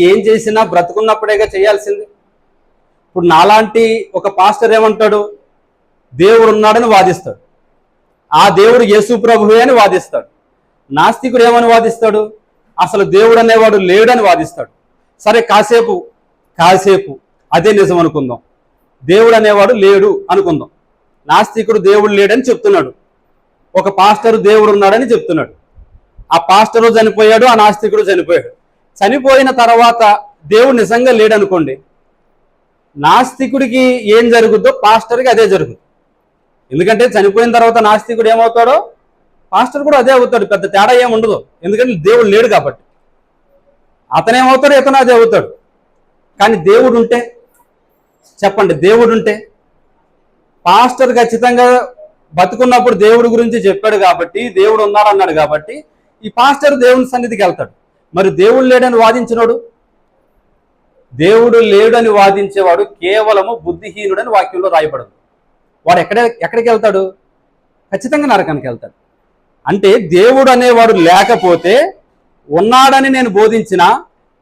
ఏం చేసినా బ్రతుకున్నప్పుడేగా చేయాల్సింది. ఇప్పుడు నాలాంటి ఒక పాస్టర్ ఏమంటాడు? దేవుడు ఉన్నాడని వాదిస్తాడు. ఆ దేవుడు యేసు ప్రభువే అని వాదిస్తాడు. నాస్తికుడు ఏమని వాదిస్తాడు? అసలు దేవుడు అనేవాడు లేడని వాదిస్తాడు. సరే, కాసేపు అదే నిజం అనుకుందాం. దేవుడు అనేవాడు లేడు అనుకుందాం. నాస్తికుడు దేవుడు లేడని చెప్తున్నాడు, ఒక పాస్టరు దేవుడు ఉన్నాడని చెప్తున్నాడు. ఆ పాస్టరు చనిపోయాడు, ఆ నాస్తికుడు చనిపోయాడు. చనిపోయిన తర్వాత దేవుడు నిజంగా లేడనుకోండి, నాస్తికుడికి ఏం జరుగుద్దో పాస్టర్కి అదే జరుగుతుంది. ఎందుకంటే చనిపోయిన తర్వాత నాస్తికుడు ఏమవుతాడో పాస్టర్ కూడా అదే అవుతాడు. పెద్ద తేడా ఏముండదు, ఎందుకంటే దేవుడు లేడు కాబట్టి. అతనేమవుతాడు, ఇతను అదే అవుతాడు. కానీ దేవుడు ఉంటే చెప్పండి, దేవుడు ఉంటే పాస్టర్ ఖచ్చితంగా బతుకున్నప్పుడు దేవుడి గురించి చెప్పాడు కాబట్టి, దేవుడు ఉన్నాడు అన్నాడు కాబట్టి ఈ పాస్టర్ దేవుని సన్నిధికి వెళ్తాడు. మరి దేవుడు లేడని వాదించినోడు, దేవుడు లేడని వాదించేవాడు కేవలము బుద్ధిహీనుడని వాక్యంలో రాయబడదు. వాడు ఎక్కడికి వెళ్తాడు? ఖచ్చితంగా నరకానికి వెళ్తాడు. అంటే దేవుడు అనేవాడు లేకపోతే ఉన్నాడని నేను బోధించినా,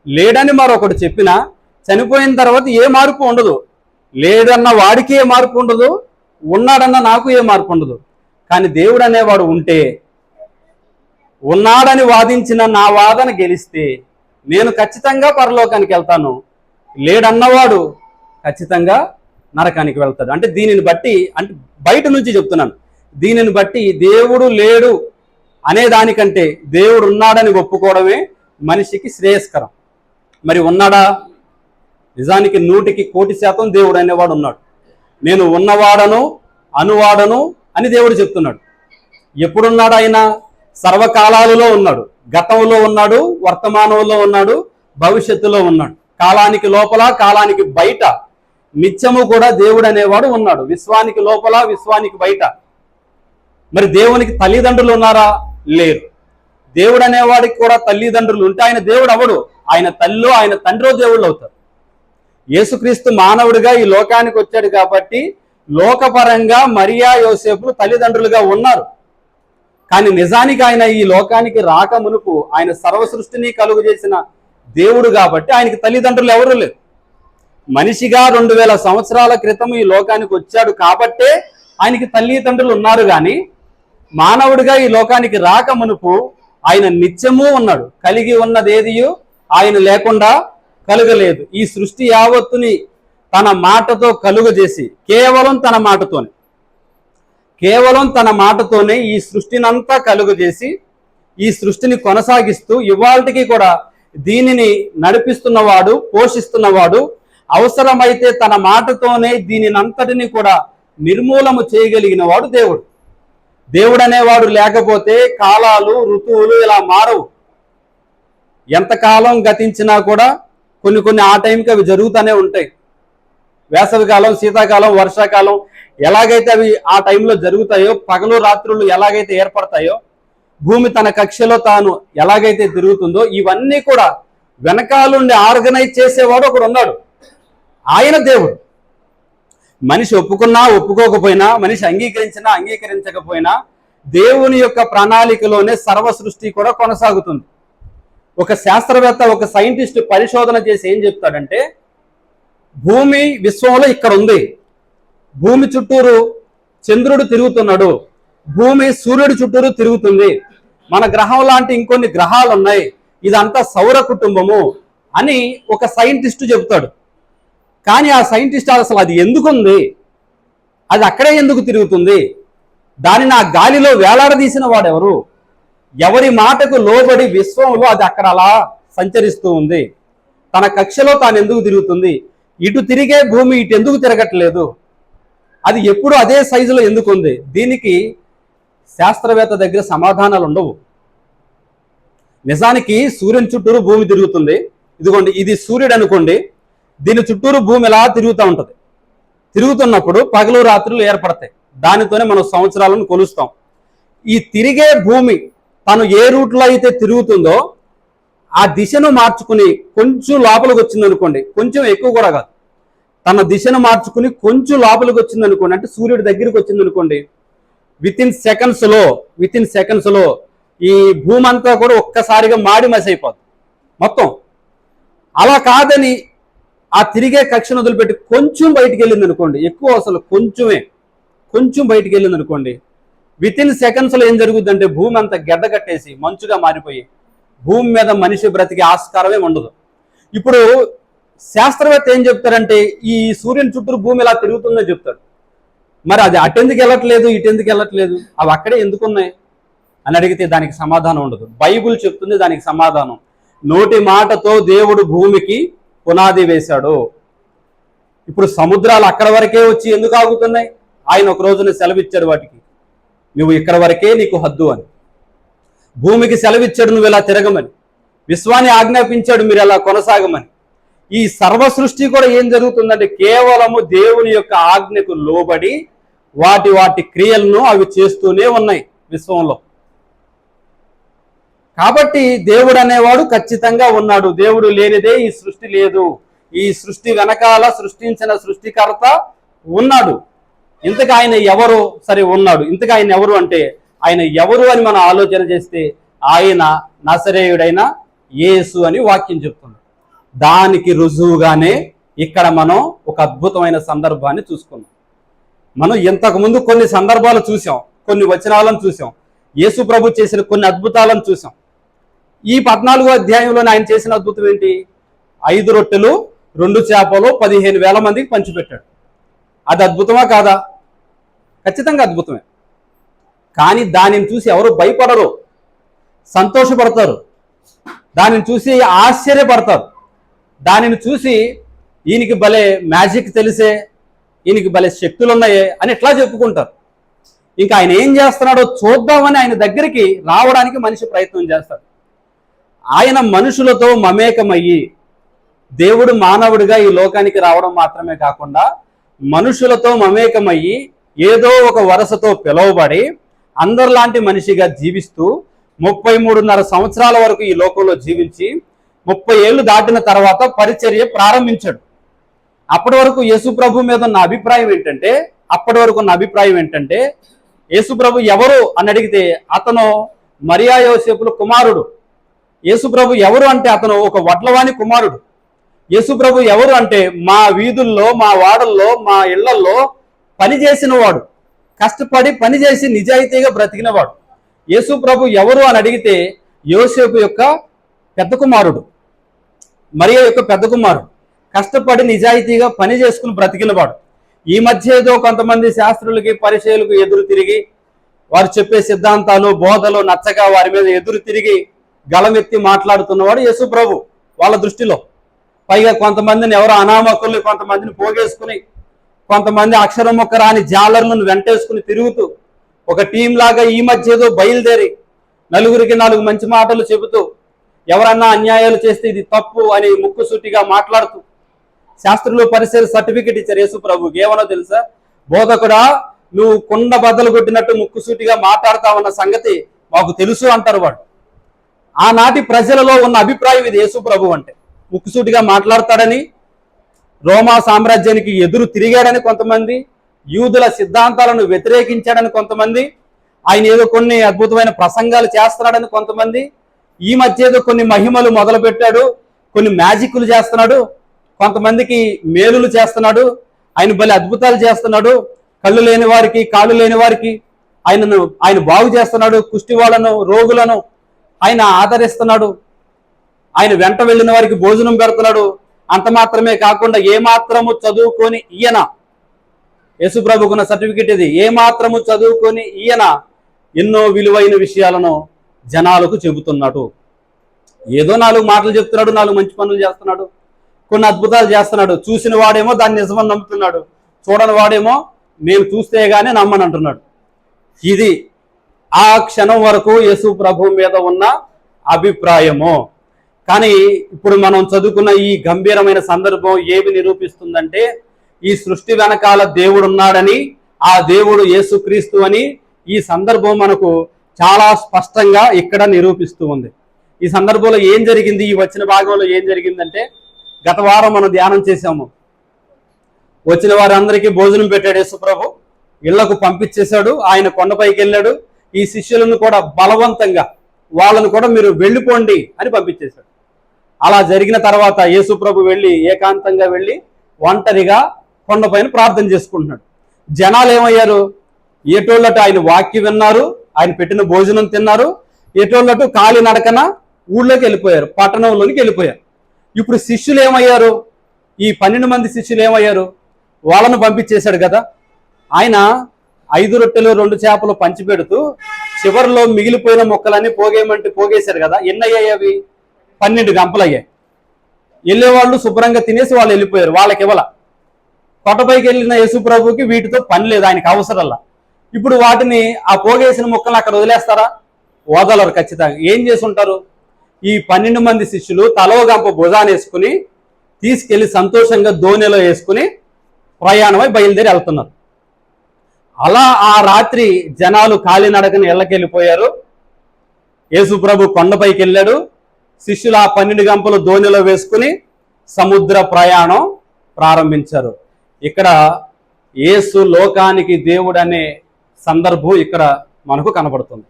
లేడని మరొకడు చెప్పినా, చనిపోయిన తర్వాత ఏ మార్పు ఉండదు. లేడన్న వాడికి ఏ మార్పు ఉండదు, ఉన్నాడన్న నాకు ఏ మార్పు ఉండదు. కానీ దేవుడు అనేవాడు ఉంటే, ఉన్నాడని వాదించిన నా వాదన గెలిస్తే నేను ఖచ్చితంగా పరలోకానికి వెళ్తాను. లేడన్నవాడు ఖచ్చితంగా నరకానికి వెళ్తాడు. అంటే దీనిని బట్టి, అంటే బయట నుంచి చెప్తున్నాను, దీనిని బట్టి దేవుడు లేడు అనే దానికంటే దేవుడు ఉన్నాడని ఒప్పుకోవడమే మనిషికి శ్రేయస్కరం. మరి ఉన్నాడా? నిజానికి 100% దేవుడు అనేవాడు ఉన్నాడు. నేను ఉన్నవాడను అనువాడను అని దేవుడు చెప్తున్నాడు. ఎప్పుడున్నాడు ఆయన? సర్వకాలాలలో ఉన్నాడు. గతంలో ఉన్నాడు, వర్తమానంలో ఉన్నాడు, భవిష్యత్తులో ఉన్నాడు. కాలానికి లోపల కాలానికి బయట నిత్యము కూడా దేవుడు అనేవాడు ఉన్నాడు. విశ్వానికి లోపల విశ్వానికి బయట. మరి దేవునికి తల్లిదండ్రులు ఉన్నారా? లేరు. దేవుడు అనేవాడికి కూడా తల్లిదండ్రులు ఉంటే ఆయన దేవుడు అవడు. ఆయన తల్లి ఆయన తండ్రో దేవుళ్ళు అవుతారు. యేసుక్రీస్తు మానవుడిగా ఈ లోకానికి వచ్చాడు కాబట్టి లోకపరంగా మరియా యోసేపులు తల్లిదండ్రులుగా ఉన్నారు. కానీ నిజానికి ఆయన ఈ లోకానికి రాక మునుపు ఆయన సర్వ సృష్టిని కలుగు చేసిన దేవుడు కాబట్టి ఆయనకి తల్లిదండ్రులు ఎవరు లేరు. మనిషిగా 2000 సంవత్సరాల క్రితం ఈ లోకానికి వచ్చాడు కాబట్టే ఆయనకి తల్లిదండ్రులు ఉన్నారు. కానీ మానవుడిగా ఈ లోకానికి రాక మునుపు ఆయన నిత్యము ఉన్నాడు. కలిగి ఉన్నదేదియు ఆయన లేకుండా కలుగలేదు. ఈ సృష్టి యావత్తుని తన మాటతో కలుగజేసి కేవలం తన మాటతోనే ఈ సృష్టినంతా కలుగజేసి ఈ సృష్టిని కొనసాగిస్తూ ఇవాల్టికి కూడా దీనిని నడిపిస్తున్నవాడు, పోషిస్తున్నవాడు, అవసరమైతే తన మాటతోనే దీనినంతటిని కూడా నిర్మూలము చేయగలిగిన వాడు దేవుడు. దేవుడు అనేవాడు లేకపోతే కాలాలు, ఋతువులు ఇలా మారవు. ఎంతకాలం గతించినా కూడా కొన్ని ఆ టైంకి అవి జరుగుతూనే ఉంటాయి. వేసవికాలం, శీతాకాలం, వర్షాకాలం ఎలాగైతే అవి ఆ టైంలో జరుగుతాయో, పగలు రాత్రులు ఎలాగైతే ఏర్పడతాయో, భూమి తన కక్షలో తాను ఎలాగైతే తిరుగుతుందో, ఇవన్నీ కూడా వెనకాలుండి ఆర్గనైజ్ చేసేవాడు ఒకడు ఉన్నాడు. ఆయన దేవుడు. మనిషి ఒప్పుకున్నా ఒప్పుకోకపోయినా, మనిషి అంగీకరించినా అంగీకరించకపోయినా దేవుని యొక్క ప్రణాళికలోనే సర్వ సృష్టి కూడా కొనసాగుతుంది. ఒక శాస్త్రవేత్త, ఒక సైంటిస్ట్ పరిశోధన చేసి ఏం చెప్తాడంటే, భూమి విశ్వంలో ఇక్కడ ఉంది, భూమి చుట్టూరు చంద్రుడు తిరుగుతున్నాడు, భూమి సూర్యుడి చుట్టూరు తిరుగుతుంది, మన గ్రహం లాంటి ఇంకొన్ని గ్రహాలు ఉన్నాయి, ఇదంతా సౌర కుటుంబము అని ఒక సైంటిస్ట్ చెప్తాడు. కానీ ఆ సైంటిస్ట్ అసలు అది ఎందుకుంది, అది అక్కడే ఎందుకు తిరుగుతుంది, దానిని ఆ గాలిలో వేలాడదీసిన వాడెవరు, ఎవరి మాటకు లోబడి విశ్వంలో అది అక్కడ అలా సంచరిస్తూ ఉంది, తన కక్షలో తాను ఎందుకు తిరుగుతుంది, ఇటు తిరిగే భూమి ఇటు ఎందుకు తిరగట్లేదు, అది ఎప్పుడు అదే సైజులో ఎందుకు ఉంది? దీనికి శాస్త్రవేత్త దగ్గర సమాధానాలు ఉండవు. నిజానికి సూర్యుని చుట్టూరు భూమి తిరుగుతుంది. ఇదిగోండి, ఇది సూర్యుడు అనుకోండి, దీని చుట్టూరు భూమి ఎలా తిరుగుతూ ఉంటుంది. తిరుగుతున్నప్పుడు పగలు రాత్రులు ఏర్పడతాయి. దానితోనే మనం సంవత్సరాలను కొలుస్తాం. ఈ తిరిగే భూమి తను ఏ రూట్లో అయితే తిరుగుతుందో ఆ దిశను మార్చుకుని కొంచెం లోపలికి వచ్చింది అనుకోండి, కొంచెం ఎక్కువ కూడా కాదు, తన దిశను మార్చుకుని కొంచెం లోపలికి వచ్చింది అనుకోండి, అంటే సూర్యుడి దగ్గరికి వచ్చింది అనుకోండి, విత్ ఇన్ సెకండ్స్ లో ఈ భూమి అంతా కూడా ఒక్కసారిగా మాడి మసి అయిపోతుంది మొత్తం. అలా కాదని ఆ తిరిగే కక్షను వదిలిపెట్టి కొంచెం బయటికి వెళ్ళింది అనుకోండి, ఎక్కువ అసలు కొంచెం బయటికి వెళ్ళింది అనుకోండి, వితిన్ సెకండ్స్లో ఏం జరుగుతుందంటే భూమి అంతా గడ్డ కట్టేసి మంచుగా మారిపోయి భూమి మీద మనిషి బ్రతికే ఆస్కారమే ఉండదు. ఇప్పుడు శాస్త్రవేత్త ఏం చెప్తారంటే ఈ సూర్యుని చుట్టూ భూమి ఇలా తిరుగుతుందని చెప్తాడు. మరి అది అటెందుకు వెళ్ళట్లేదు, ఇటెందుకు వెళ్ళట్లేదు, అవి అక్కడే ఎందుకున్నాయి అని అడిగితే దానికి సమాధానం ఉండదు. బైబుల్ చెప్తుంది దానికి సమాధానం. నోటి మాటతో దేవుడు భూమికి పునాది వేశాడు. ఇప్పుడు సముద్రాలు అక్కడ వరకే వచ్చి ఎందుకు ఆగుతున్నాయి? ఆయన ఒక రోజున సెలవిచ్చాడు వాటికి, నువ్వు ఇక్కడ వరకే నీకు హద్దు అని. భూమికి సెలవిచ్చాడు నువ్వు ఇలా తిరగమని, విశ్వాన్ని ఆజ్ఞాపించాడు మీరు ఇలా కొనసాగమని. ఈ సర్వ సృష్టి కూడా ఏం జరుగుతుందంటే కేవలము దేవుని యొక్క ఆజ్ఞకు లోబడి వాటి క్రియలను అవి చేస్తూనే ఉన్నాయి విశ్వంలో. కాబట్టి దేవుడు అనేవాడు ఖచ్చితంగా ఉన్నాడు. దేవుడు లేనిదే ఈ సృష్టి లేదు. ఈ సృష్టి వెనకాల సృష్టించిన సృష్టికర్త ఉన్నాడు. ఇంతకు ఆయన ఎవరు? సరే ఉన్నాడు, ఇంతకు ఆయన ఎవరు అంటే ఆయన ఎవరు అని మనం ఆలోచన చేస్తే ఆయన నజరేయుడైన యేసు అని వాక్యం చెప్తుంది. దానికి రుజువుగానే ఇక్కడ మనం ఒక అద్భుతమైన సందర్భాన్ని చూసుకున్నాం. మనం ఇంతకుముందు కొన్ని సందర్భాలు చూసాం, కొన్ని వచనాలను చూసాం, యేసు ప్రభు చేసిన కొన్ని అద్భుతాలను చూసాం. ఈ 14వ అధ్యాయంలోనే ఆయన చేసిన అద్భుతం ఏంటి? 5 రొట్టెలు 2 చేపలు 15,000 మందికి పంచిపెట్టాడు. అది అద్భుతమా కాదా? ఖచ్చితంగా అద్భుతమే. కానీ దానిని చూసి ఎవరు భయపడరు, సంతోషపడతారు. దానిని చూసి ఆశ్చర్యపడతారు. దానిని చూసి ఈయనకి భలే మ్యాజిక్ తెలిసే, ఈయనకి భలే శక్తులు ఉన్నాయే అని ఎట్లా చెప్పుకుంటారు. ఇంకా ఆయన ఏం చేస్తున్నాడో చూద్దామని ఆయన దగ్గరికి రావడానికి మనిషి ప్రయత్నం చేస్తాడు. ఆయన మనుషులతో మమేకమయ్యి, దేవుడు మానవుడిగా ఈ లోకానికి రావడం మాత్రమే కాకుండా మనుషులతో మమేకమయ్యి ఏదో ఒక వరసతో పిలువబడి అందరిలాంటి మనిషిగా జీవిస్తూ 33.5 సంవత్సరాల వరకు ఈ లోకంలో జీవించి 30 ఏళ్ళు దాటిన తర్వాత పరిచర్య ప్రారంభించాడు. అప్పటి వరకు యేసు ప్రభు మీద ఉన్న అభిప్రాయం ఏంటంటే యేసు ప్రభు ఎవరు అని అడిగితే అతను మరియా యోసేపుల కుమారుడు. యేసు ప్రభు ఎవరు అంటే అతను ఒక వడ్లవాని కుమారుడు. యేసు ప్రభు ఎవరు అంటే మా వీధుల్లో, మా వాడల్లో, మా ఇళ్లల్లో పనిచేసిన వాడు, కష్టపడి పనిచేసి నిజాయితీగా బ్రతికినవాడు. యేసు ప్రభు ఎవరు అని అడిగితే యోసేపు యొక్క పెద్ద కుమారుడు, మరియా యొక్క పెద్ద కుమారుడు, కష్టపడి నిజాయితీగా పని చేసుకుని బ్రతికినవాడు. ఈ మధ్య ఏదో కొంతమంది శాస్త్రులకి పరిచయులకు ఎదురు తిరిగి వారు చెప్పే సిద్ధాంతాలు బోధలు నచ్చగా వారి మీద ఎదురు తిరిగి గళమెత్తి మాట్లాడుతున్నవాడు యేసు ప్రభు వాళ్ళ దృష్టిలో. పైగా కొంతమందిని ఎవరో అనామకుల్ని కొంతమందిని పోగేసుకుని, కొంతమంది అక్షరం మొక్క రాని జాలర్లను వెంటేసుకుని తిరుగుతూ ఒక టీం లాగా ఈ మధ్య ఏదో బయలుదేరి నలుగురికి 4 మంచి మాటలు చెబుతూ ఎవరన్నా అన్యాయాలు చేస్తే ఇది తప్పు అని ముక్కుసూటిగా మాట్లాడుతూ శాస్త్రులు పరిచయ సర్టిఫికెట్ ఇచ్చారు యేసు ప్రభుకి. ఏమనో తెలుసా? బోధకుడా, నువ్వు కుండ బద్దలు కొట్టినట్టు ముక్కుసూటిగా మాట్లాడతావన్న సంగతి మాకు తెలుసు అంటారు వాడు. ఆనాటి ప్రజలలో ఉన్న అభిప్రాయం ఇది. యేసు ప్రభు అంటే ముక్కుసూటిగా మాట్లాడతాడని, రోమా సామ్రాజ్యానికి ఎదురు తిరిగాడని కొంతమంది, యూదుల సిద్ధాంతాలను వ్యతిరేకించాడని కొంతమంది, ఆయన ఏదో కొన్ని అద్భుతమైన ప్రసంగాలు చేస్తున్నాడని కొంతమంది, ఈ మధ్య ఏదో కొన్ని మహిమలు మొదలుపెట్టాడు, కొన్ని మ్యాజిక్లు చేస్తున్నాడు, కొంతమందికి మేలులు చేస్తున్నాడు, ఆయన భలే అద్భుతాలు చేస్తున్నాడు, కళ్ళు లేని వారికి కాళ్ళు లేని వారికి ఆయన బాగు చేస్తున్నాడు, కుష్టి వాళ్ళను రోగులను ఆయన ఆదరిస్తున్నాడు, ఆయన వెంట వెళ్ళిన వారికి భోజనం పెడుతున్నాడు. అంత మాత్రమే కాకుండా ఏమాత్రము చదువుకొని ఈయన, యేసు ప్రభుకున్న సర్టిఫికెట్ ఇది, ఏమాత్రము చదువుకొని ఈయన ఎన్నో విలువైన విషయాలను జనాలకు చెబుతున్నాడు. ఏదో 4 మాటలు చెప్తున్నాడు, 4 మంచి పనులు చేస్తున్నాడు, కొన్ని అద్భుతాలు చేస్తున్నాడు. చూసిన వాడేమో దాన్ని నిజమని నమ్ముతున్నాడు, చూడని వాడేమో నేను చూస్తే గానీ నమ్మని అంటున్నాడు. ఇది ఆ క్షణం వరకు యేసు ప్రభు మీద ఉన్న అభిప్రాయము. కానీ ఇప్పుడు మనం చదువుకున్న ఈ గంభీరమైన సందర్భం ఏమి నిరూపిస్తుందంటే ఈ సృష్టి వెనకాల దేవుడు ఉన్నాడని, ఆ దేవుడు యేసుక్రీస్తు అని ఈ సందర్భం మనకు చాలా స్పష్టంగా ఇక్కడ నిరూపిస్తూ ఉంది. ఈ సందర్భంలో ఏం జరిగింది, ఈ వచ్చిన భాగంలో ఏం జరిగిందంటే గత వారం మనం ధ్యానం చేశాము. వచ్చిన వారందరికీ భోజనం పెట్టాడు యేసు ప్రభు, ఇళ్లకు పంపించేశాడు, ఆయన కొండపైకి వెళ్ళాడు. ఈ శిష్యులను కూడా బలవంతంగా వాళ్ళను కూడా మీరు వెళ్ళిపోండి అని పంపించేశాడు. అలా జరిగిన తర్వాత యేసు ప్రభు వెళ్ళి ఏకాంతంగా వెళ్ళి ఒంటరిగా కొండపైన ప్రార్థన చేసుకుంటున్నాడు. జనాలు ఏమయ్యారు? ఏటోళ్ళటు ఆయన వాక్యం విన్నారు, ఆయన పెట్టిన భోజనం తిన్నారు, ఏటోళ్ళటు కాలి నడకన ఊళ్ళోకి వెళ్ళిపోయారు, పట్టణంలోనికి వెళ్ళిపోయారు. ఇప్పుడు శిష్యులు ఏమయ్యారు? ఈ 12 మంది శిష్యులు ఏమయ్యారు? వాళ్ళను పంపించేశాడు కదా. ఆయన 5 రొట్టెలు 2 చేపలు పంచిపెడుతూ చివరిలో మిగిలిపోయిన మొక్కలన్నీ పోగేయమంటే పోగేశారు కదా. ఎన్ని అయ్యాయి అవి? 12 గంపలు అయ్యాయి. వెళ్ళేవాళ్ళు శుభ్రంగా తినేసి వాళ్ళు వెళ్ళిపోయారు, వాళ్ళకి ఇవ్వాల. కొట్టపైకి వెళ్ళిన యేసు ప్రభుకి వీటితో పని లేదు, ఆయనకి అవసరంలా. ఇప్పుడు వాటిని ఆ పోగేసిన మొక్కలు అక్కడ వదిలేస్తారా? వదలరు ఖచ్చితంగా. ఏం చేసి ఉంటారు? ఈ 12 మంది శిష్యులు తలో గంప భుజాన్ని వేసుకుని తీసుకెళ్లి సంతోషంగా దోణిలో వేసుకుని ప్రయాణమై బయలుదేరి వెళ్తున్నారు. అలా ఆ రాత్రి జనాలు కాలినడకని ఇళ్ళకెళ్ళిపోయారు. యేసు ప్రభు కొండపైకి వెళ్ళాడు. శిష్యులు ఆ 12 గంపలు దోణిలో వేసుకుని సముద్ర ప్రయాణం ప్రారంభించారు. ఇక్కడ యేసు లోకానికి దేవుడు అనే సందర్భం ఇక్కడ మనకు కనబడుతుంది.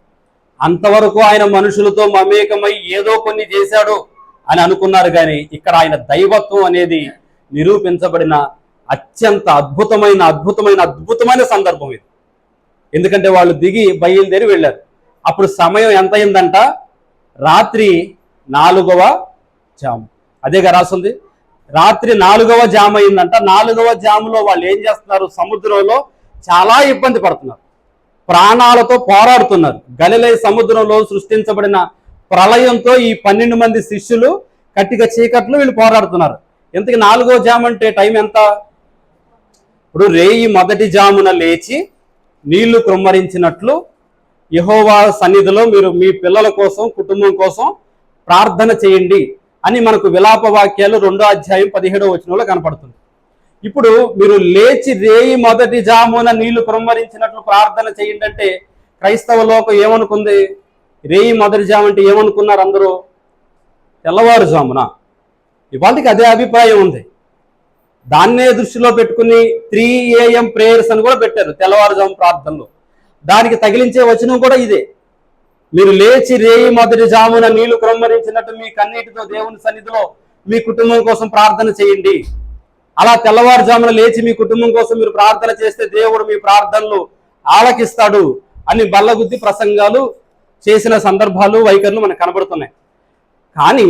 అంతవరకు ఆయన మనుషులతో మమేకమై ఏదో కొన్ని చేశాడు అని అనుకున్నారు, కానీ ఇక్కడ ఆయన దైవత్వం అనేది నిరూపించబడిన అత్యంత అద్భుతమైన సందర్భం ఇది. ఎందుకంటే వాళ్ళు దిగి బయలుదేరి వెళ్ళారు. అప్పుడు సమయం ఎంత అయిందంట? రాత్రి 4వ జాము. అదేగా రాసుంది, రాత్రి 4వ జాము అయిందంట. 4వ జాములో వాళ్ళు ఏం చేస్తున్నారు? సముద్రంలో చాలా ఇబ్బంది పడుతున్నారు, ప్రాణాలతో పోరాడుతున్నారు. గలిలయ సముద్రంలో సృష్టించబడిన ప్రళయంతో ఈ 12 మంది శిష్యులు కట్టిక చీకట్లు వీళ్ళు పోరాడుతున్నారు. ఇంతకీ 4వ జాము అంటే టైం ఎంత? ఇప్పుడు రేయి మొదటి జామున లేచి నీళ్లు కృమ్మరించినట్లు యెహోవా సన్నిధిలో మీరు మీ పిల్లల కోసం, కుటుంబం కోసం ప్రార్థన చేయండి అని మనకు విలాప వాక్యాలు 2వ అధ్యాయం 17వ వచనంలో కనపడుతుంది. ఇప్పుడు మీరు లేచి రేయి మొదటి జామున నీళ్లు కృమ్మరించినట్లు ప్రార్థన చేయండి అంటే క్రైస్తవ లోకం ఏమనుకుంది? రేయి మొదటి జాము అంటే ఏమనుకున్నారు అందరూ? తెల్లవారుజామున. ఇవాళకి అదే అభిప్రాయం ఉంది. దాన్నే దృష్టిలో పెట్టుకుని 3 AM ప్రేయర్స్ అని కూడా పెట్టారు తెల్లవారుజాము ప్రార్థనలు. దానికి తగిలించే వచనం కూడా ఇదే. మీరు లేచి రేయి మొదటి జామున నీళ్లు క్రమ్మరించినట్టు మీ కన్నీటితో దేవుని సన్నిధిలో మీ కుటుంబం కోసం ప్రార్థన చేయండి. అలా తెల్లవారుజామున లేచి మీ కుటుంబం కోసం మీరు ప్రార్థన చేస్తే దేవుడు మీ ప్రార్థనలు ఆలకిస్తాడు అని బల్లగుద్ది ప్రసంగాలు చేసిన సందర్భాలు, వైఖరులు మనకు కనబడుతున్నాయి. కానీ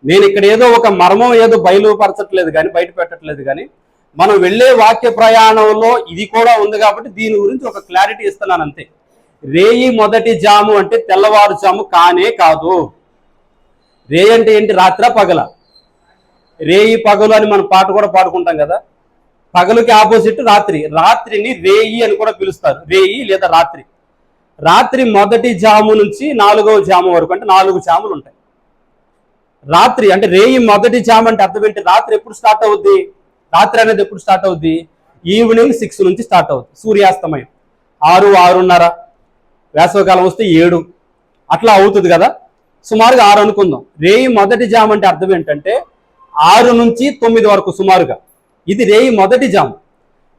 నేను ఇక్కడ ఏదో ఒక మర్మం ఏదో బయలుపరచట్లేదు కానీ, బయట పెట్టట్లేదు కానీ, మనం వెళ్ళే వాక్య ప్రయాణంలో ఇది కూడా ఉంది కాబట్టి దీని గురించి ఒక క్లారిటీ ఇస్తున్నాను అంతే. రేయి మొదటి జాము అంటే తెల్లవారుజాము కానే కాదు. రేయి అంటే ఏంటి? రాత్ర పగల? రేయి పగలు అని మనం పాట కూడా పాడుకుంటాం కదా. పగలుకి ఆపోజిట్ రాత్రి. రాత్రిని రేయి అని కూడా పిలుస్తారు, రేయి లేదా రాత్రి. రాత్రి మొదటి జాము నుంచి 4వ జాము వరకు అంటే 4 జాములు ఉంటాయి. రాత్రి అంటే రేయి మొదటి జాము అంటే అర్థం ఏంటి? రాత్రి ఎప్పుడు స్టార్ట్ అవుద్ది? రాత్రి అనేది ఎప్పుడు స్టార్ట్ అవుద్ది? ఈవినింగ్ 6 నుంచి స్టార్ట్ అవుద్ది. సూర్యాస్తమయం 6, 6:30, వేసవకాలం వస్తే 7 అట్లా అవుతుంది కదా. సుమారుగా 6 అనుకుందాం. రేయి మొదటి జాము అంటే అర్థం ఏంటంటే 6 నుంచి 9 వరకు సుమారుగా. ఇది రేయి మొదటి జాము.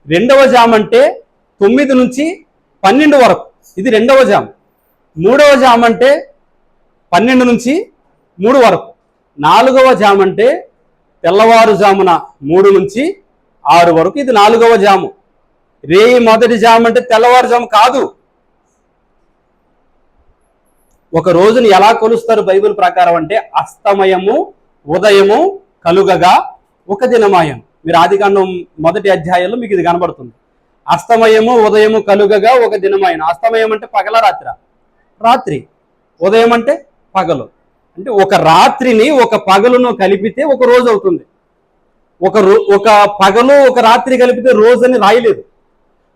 రెండవ జాము అంటే 9 నుంచి 12 వరకు, ఇది రెండవ జాము. మూడవ జాము అంటే 12 నుంచి 3 వరకు. 4వ జాము అంటే తెల్లవారుజామున 3 నుంచి 6 వరకు, ఇది 4వ జాము. రేయి మొదటి జాము అంటే తెల్లవారుజాము కాదు. ఒక రోజుని ఎలా కొలుస్తారు బైబిల్ ప్రకారం అంటే అస్తమయము ఉదయము కలుగగా ఒక దినమాయం. మీరు ఆదికాండం 1వ అధ్యాయంలో మీకు ఇది కనబడుతుంది. అస్తమయము ఉదయము కలుగగా ఒక దినమాయం. అస్తమయం అంటే పగల రాత్ర? రాత్రి. ఉదయం అంటే పగలు. అంటే ఒక రాత్రిని ఒక పగలును కలిపితే ఒక రోజు అవుతుంది. ఒక పగలు ఒక రాత్రి కలిపితే రోజు అని రాయలేదు.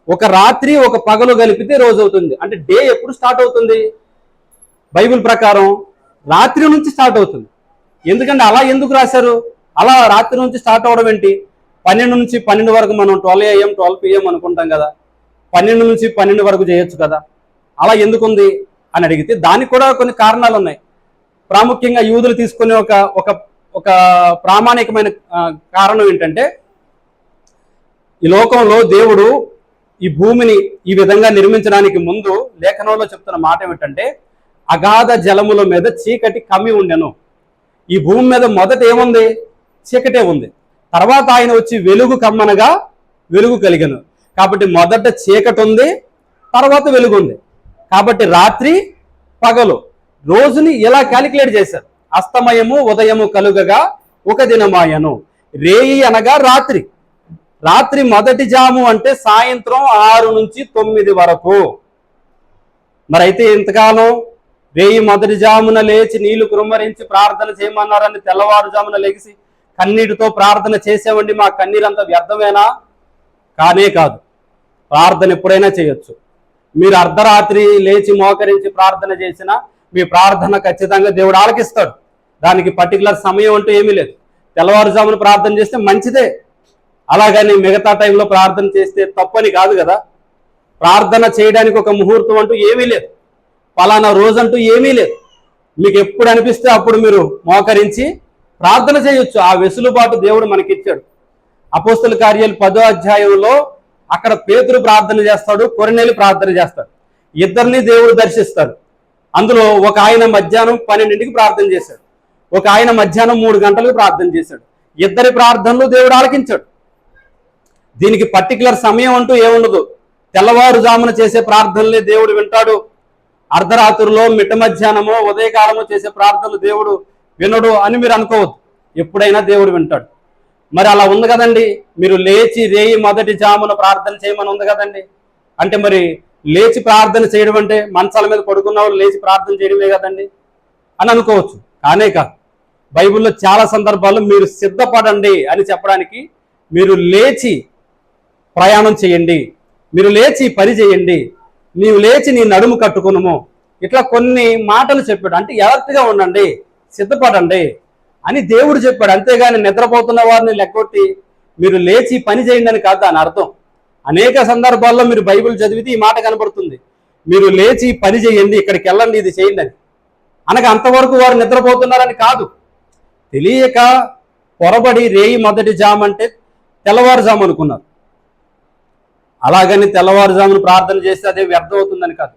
ఒక రాత్రి ఒక పగలు కలిపితే రోజు అవుతుంది. అంటే డే ఎప్పుడు స్టార్ట్ అవుతుంది? బైబిల్ ప్రకారం రాత్రి నుంచి స్టార్ట్ అవుతుంది. ఎందుకంటే అలా ఎందుకు రాశారు? అలా రాత్రి నుంచి స్టార్ట్ అవడం ఏంటి? 12 నుంచి 12 వరకు మనం 12 AM 12 PM అనుకుంటాం కదా. 12 నుంచి 12 వరకు చేయొచ్చు కదా. అలా ఎందుకుంది అని అడిగితే దానికి కూడా కొన్ని కారణాలు ఉన్నాయి. ప్రాముఖ్యంగా యూదులు తీసుకునే ఒక ప్రామాణికమైన కారణం ఏంటంటే, ఈ లోకంలో దేవుడు ఈ భూమిని ఈ విధంగా నిర్మించడానికి ముందు లేఖనంలో చెప్తున్న మాట ఏమిటంటే, అగాధ జలముల మీద చీకటి కమ్మి ఉండెను. ఈ భూమి మీద మొదట ఏముంది? చీకటే ఉంది. తర్వాత ఆయన వచ్చి వెలుగు కమ్మనగా వెలుగు కలిగను. కాబట్టి మొదట చీకటి ఉంది, తర్వాత వెలుగు ఉంది. కాబట్టి రాత్రి పగలు రోజుని ఇలా క్యాలిక్యులేట్ చేశారు. అస్తమయము ఉదయము కలుగగా ఒక దినమాయను. రేయి అనగా రాత్రి. రాత్రి మొదటి జాము అంటే సాయంత్రం 6 నుంచి 9 వరకు. మరైతే ఇంతకాలం రేయి మొదటి జామున లేచి నీళ్లు కుమ్మరించి ప్రార్థన చేయమన్నారని తెల్లవారుజామున లెగిసి కన్నీటితో ప్రార్థన చేసేవండి, మా కన్నీరంతా వ్యర్థమేనా? కానే కాదు. ప్రార్థన ఎప్పుడైనా చేయొచ్చు. మీరు అర్ధరాత్రి లేచి మోకరించి ప్రార్థన చేసినా మీ ప్రార్థన ఖచ్చితంగా దేవుడు ఆలకిస్తాడు. దానికి పర్టికులర్ సమయం అంటూ ఏమీ లేదు. తెల్లవారుజామున ప్రార్థన చేస్తే మంచిదే, అలాగని మిగతా టైంలో ప్రార్థన చేస్తే తప్పని కాదు కదా. ప్రార్థన చేయడానికి ఒక ముహూర్తం అంటూ ఏమీ లేదు, పలానా రోజంటూ ఏమీ లేదు. మీకు ఎప్పుడు అనిపిస్తే అప్పుడు మీరు మోకరించి ప్రార్థన చేయొచ్చు. ఆ వెసులుబాటు దేవుడు మనకిచ్చాడు. అపోస్తల కార్యాలు 10వ అధ్యాయంలో అక్కడ పేతురు ప్రార్థన చేస్తాడు, కొర్నేలి ప్రార్థన చేస్తాడు. ఇద్దరిని దేవుడు దర్శిస్తాడు. అందులో ఒక ఆయన మధ్యాహ్నం 12ంటికి ప్రార్థన చేశాడు, ఒక ఆయన మధ్యాహ్నం 3 గంటలకు ప్రార్థన చేశాడు. ఇద్దరి ప్రార్థనలు దేవుడు ఆలకించాడు. దీనికి పర్టికులర్ సమయం అంటూ ఏముండదు. తెల్లవారుజామున చేసే ప్రార్థనలే దేవుడు వింటాడు. అర్ధరాత్రుల్లో మిట్ట మధ్యాహ్నమో ఉదయకాలమో చేసే ప్రార్థనలు దేవుడు వినడు అని మీరు అనుకోవద్దు. ఎప్పుడైనా దేవుడు వింటాడు. మరి అలా ఉంది కదండి. మీరు లేచి రేయి మొదటి జామున ప్రార్థన చేయమని ఉంది కదండి. అంటే మరి లేచి ప్రార్థన చేయడం అంటే మంచాల మీద పడుకున్న వాళ్ళు లేచి ప్రార్థన చేయడమే కదండి అని అనుకోవచ్చు. కానే కాదు. బైబిల్లో చాలా సందర్భాల్లో మీరు సిద్ధపడండి అని చెప్పడానికి, మీరు లేచి ప్రయాణం చేయండి, మీరు లేచి పని చేయండి, నీవు లేచి నీ నడుము కట్టుకునుము, ఇట్లా కొన్ని మాటలు చెప్పాడు. అంటే ఎలర్ట్గా ఉండండి, సిద్ధపడండి అని దేవుడు చెప్పాడు. అంతేగాని నిద్రపోతున్న వారిని లెక్కొట్టి మీరు లేచి పని చేయండి అని కాదు దాని అర్థం. అనేక సందర్భాల్లో మీరు బైబిల్ చదివితే ఈ మాట కనబడుతుంది. మీరు లేచి పని చేయండి, ఇక్కడికి వెళ్ళండి, ఇది చేయండి అని. అనగా అంతవరకు వారు నిద్రపోతున్నారని కాదు. తెలియక పొరబడి రేయి మొదటి జాము అంటే తెల్లవారుజాము అనుకున్నారు. అలాగని తెల్లవారుజామును ప్రార్థన చేస్తే అదే వ్యర్థం అవుతుందని కాదు.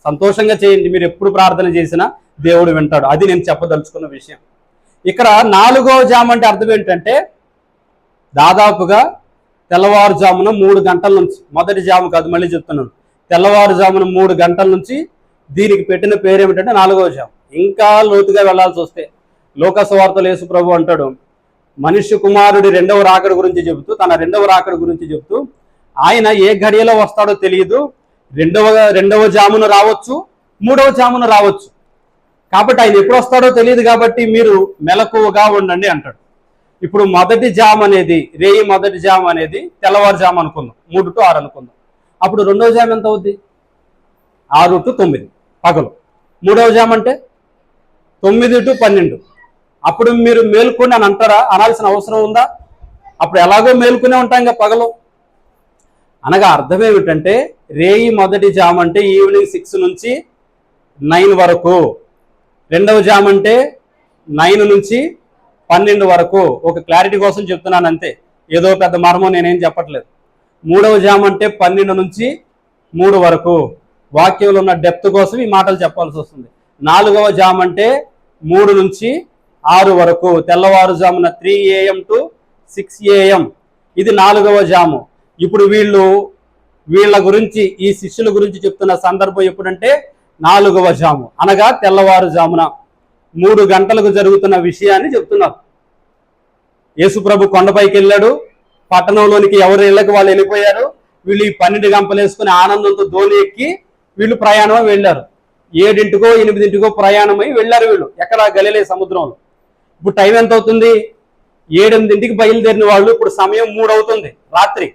సంతోషంగా చేయండి. మీరు ఎప్పుడు ప్రార్థన చేసినా దేవుడు వింటాడు. అది నేను చెప్పదలుచుకున్న విషయం. ఇక్కడ 4వ జాము అంటే అర్థం ఏంటంటే దాదాపుగా తెల్లవారుజామున 3 గంటల నుంచి, మొదటి జాము కాదు మళ్ళీ చెప్తున్నాను, తెల్లవారుజామున 3 గంటల నుంచి దీనికి పెట్టిన పేరు ఏమిటంటే 4వ జాము. ఇంకా లోతుగా వెళ్లాల్సి వస్తే లోకసువార్తలో యేసు ప్రభు అంటాడు, మనుష్య కుమారుడి 2వ రాకడ గురించి చెబుతూ, తన 2వ రాకడ గురించి చెబుతూ, ఆయన ఏ ఘడియలో వస్తాడో తెలియదు, రెండవ జామున రావచ్చు, 3వ జామున రావచ్చు. కాబట్టి ఆయన ఎప్పుడు వస్తాడో తెలియదు, కాబట్టి మీరు మెలకువగా ఉండండి అంటాడు. ఇప్పుడు మొదటి జాము అనేది, రేయి మొదటి జాము అనేది తెల్లవారుజాము అనుకుందాం, 3 to 6 అనుకుందాం. అప్పుడు 2వ జాము ఎంత అవుద్ది? 6 to 9 పగలు. 3వ జాము అంటే 9 to 12. అప్పుడు మీరు మేల్కొని అని అంటారా? అనాల్సిన అవసరం ఉందా? అప్పుడు ఎలాగో మేల్కొనే ఉంటాం ఇంకా పగలు. అనగా అర్థం ఏమిటంటే రేయి మొదటి జాము అంటే ఈవినింగ్ 6 నుంచి 9 వరకు, 2వ జాము అంటే 9 నుంచి 12 వరకు. ఒక క్లారిటీ కోసం చెప్తున్నాను అంతే, ఏదో పెద్ద మర్మం నేనేం చెప్పట్లేదు. 3వ జాము అంటే 12 నుంచి 3 వరకు. వాక్యంలో ఉన్న డెప్త్ కోసం ఈ మాటలు చెప్పాల్సి వస్తుంది. 4వ జాము అంటే 3 నుంచి 6 వరకు, తెల్లవారుజామున 3 AM to 6 AM. ఇది 4వ జాము. ఇప్పుడు వీళ్ళ గురించి, ఈ శిష్యుల గురించి చెప్తున్న సందర్భం ఎప్పుడంటే 4వ జాము, అనగా తెల్లవారుజామున 3 గంటలకు జరుగుతున్న విషయాన్ని చెప్తున్నారు. యేసుప్రభు కొండపైకి వెళ్ళాడు, పట్టణంలోనికి ఎవరి ఇళ్ళకి వాళ్ళు వెళ్ళిపోయారు. వీళ్ళు ఈ 12 గంపలు వేసుకుని ఆనందంతో ధోని ఎక్కి వీళ్ళు ప్రయాణం వెళ్ళారు. 7 8 ప్రయాణమై వెళ్ళారు వీళ్ళు. ఎక్కడ? గలిలే సముద్రంలో. ఇప్పుడు టైం ఎంత అవుతుంది? 7 8 బయలుదేరిన వాళ్ళు ఇప్పుడు సమయం 3 అవుతుంది రాత్రి.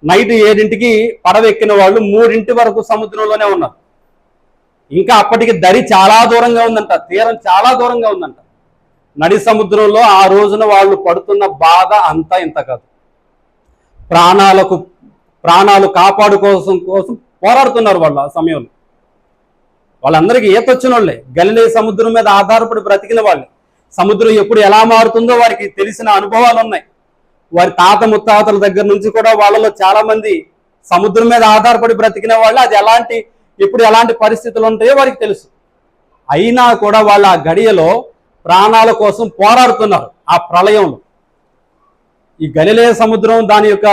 నైట్ 7 పడవ ఎక్కిన వాళ్ళు 3 వరకు సముద్రంలోనే ఉన్నారు. ఇంకా అప్పటికి దరి చాలా దూరంగా ఉందంట, తీరం చాలా దూరంగా ఉందంట. నడి సముద్రంలో ఆ రోజున వాళ్ళు పడుతున్న బాధ అంతా ఇంత కాదు. ప్రాణాలు కాపాడుకోసం పోరాడుతున్నారు వాళ్ళు. ఆ సమయంలో వాళ్ళందరికీ ఈత వచ్చిన వాళ్ళే, గలిలే సముద్రం మీద ఆధారపడి బ్రతికిన వాళ్ళే. సముద్రం ఎప్పుడు ఎలా మారుతుందో వారికి తెలిసిన అనుభవాలు ఉన్నాయి. వారి తాత ముత్తాతల దగ్గర నుంచి కూడా వాళ్ళలో చాలా మంది సముద్రం మీద ఆధారపడి బ్రతికిన వాళ్ళు. అది ఎప్పుడు ఎలాంటి పరిస్థితులు ఉంటాయో వారికి తెలుసు. అయినా కూడా వాళ్ళ ఆ గడియలో ప్రాణాల కోసం పోరాడుతున్నారు ఆ ప్రళయంలో. ఈ గలిలయ సముద్రం దాని యొక్క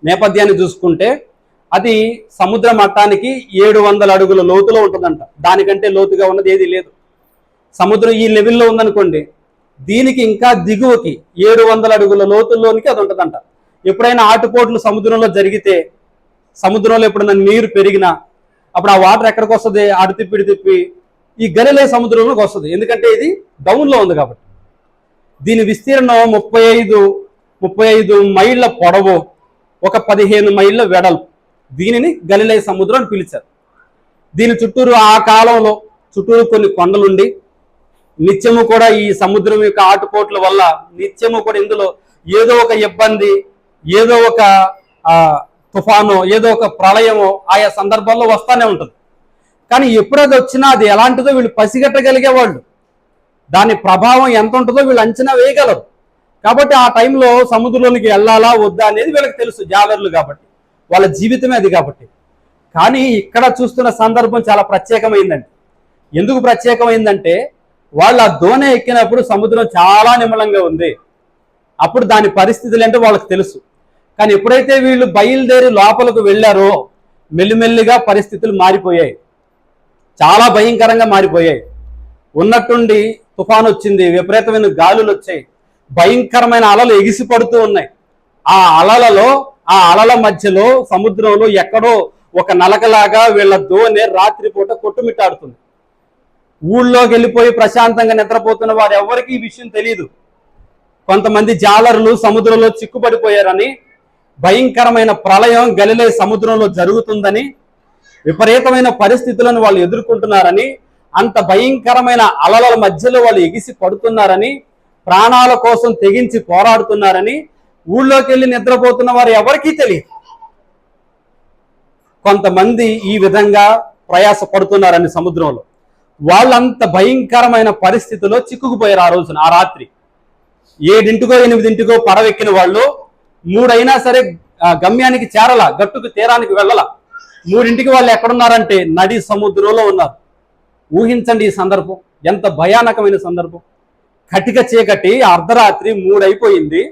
నేపథ్యాన్ని చూసుకుంటే అది సముద్ర మట్టానికి 700 అడుగుల లోతులో ఉంటుందంట. దానికంటే లోతుగా ఉన్నది ఏది లేదు. సముద్రం ఈ లెవెల్లో ఉందనుకోండి, దీనికి ఇంకా దిగువకి 700 అడుగుల లోతుల్లోనికి అది ఉంటుందంట. ఎప్పుడైనా ఆటుపోట్లు సముద్రంలో జరిగితే, సముద్రంలో ఎప్పుడైనా నీరు పెరిగినా అప్పుడు ఆ వాటర్ ఎక్కడికి వస్తుంది? అటు తిప్పి ఇటు తిప్పి ఈ గలిలయ సముద్రంలోకి వస్తుంది. ఎందుకంటే ఇది డౌన్లో ఉంది కాబట్టి. దీని విస్తీర్ణం 35 మైళ్ళ పొడవు, ఒక 15 మైళ్ళ వెడల్పు. దీనిని గలిలయ సముద్రం అని పిలిచారు. దీని చుట్టూరు ఆ కాలంలో చుట్టూరు కొన్ని కొండలుండి నిత్యము కూడా ఈ సముద్రం యొక్క ఆటుపోట్ల వల్ల నిత్యము కూడా ఇందులో ఏదో ఒక ఇబ్బంది, ఏదో ఒక తుఫాను, ఏదో ఒక ప్రళయమో ఆయా సందర్భాల్లో వస్తానే ఉంటుంది. కానీ ఎప్పుడది వచ్చినా అది ఎలాంటిదో వీళ్ళు పసిగట్టగలిగేవాళ్ళు. దాని ప్రభావం ఎంత ఉంటుందో వీళ్ళు అంచనా వేయగలరు. కాబట్టి ఆ టైంలో సముద్రంలోనికి వెళ్ళాలా వద్దా అనేది వీళ్ళకి తెలుసు, జాలర్లు కాబట్టి, వాళ్ళ జీవితమే అది కాబట్టి. కానీ ఇక్కడ చూస్తున్న సందర్భం చాలా ప్రత్యేకమైందండి. ఎందుకు ప్రత్యేకమైందంటే వాళ్ళు ఆ దోణి ఎక్కినప్పుడు సముద్రం చాలా నిమ్మలంగా ఉంది. అప్పుడు దాని పరిస్థితులు ఏంటో వాళ్ళకి తెలుసు. కానీ ఎప్పుడైతే వీళ్ళు బయలుదేరి లోపలికి వెళ్ళారో మెల్లిమెల్లిగా పరిస్థితులు మారిపోయాయి, చాలా భయంకరంగా మారిపోయాయి. ఉన్నట్టుండి తుఫాను వచ్చింది, విపరీతమైన గాలులు వచ్చాయి, భయంకరమైన అలలు ఎగిసి పడుతూ ఉన్నాయి. ఆ అలల మధ్యలో సముద్రంలో ఎక్కడో ఒక నలకలాగా వీళ్ళ దోణి రాత్రిపూట కొట్టుమిట్టాడుతుంది. ఊళ్ళోకి వెళ్ళిపోయి ప్రశాంతంగా నిద్రపోతున్న వారు ఎవరికి ఈ విషయం తెలియదు. కొంతమంది జాలర్లు సముద్రంలో చిక్కుపడిపోయారని, భయంకరమైన ప్రళయం గలిలయ సముద్రంలో జరుగుతుందని, విపరీతమైన పరిస్థితులను వాళ్ళు ఎదుర్కొంటున్నారని, అంత భయంకరమైన అలల మధ్యలో వాళ్ళు ఎగిసి పడుతున్నారని, ప్రాణాల కోసం తెగించి పోరాడుతున్నారని ఊళ్ళోకి వెళ్ళి నిద్రపోతున్న వారు ఎవరికీ తెలియదు. కొంతమంది ఈ విధంగా ప్రయాస పడుతున్నారని సముద్రంలో. వాళ్ళంత భయంకరమైన పరిస్థితిలో చిక్కుకుపోయారు ఆ రోజున, ఆ రాత్రి. 7 8 పడవెక్కిన వాళ్ళు 3 అయినా సరే గమ్యానికి చేరలా, గట్టుకు తీరానికి వెళ్ళలా. 3 వాళ్ళు ఎక్కడున్నారంటే నడి సముద్రంలో ఉన్నారు. ఊహించండి ఈ సందర్భం, ఎంత భయానకమైన సందర్భం. కటిక చీకటి, అర్ధరాత్రి 3 అయిపోయింది.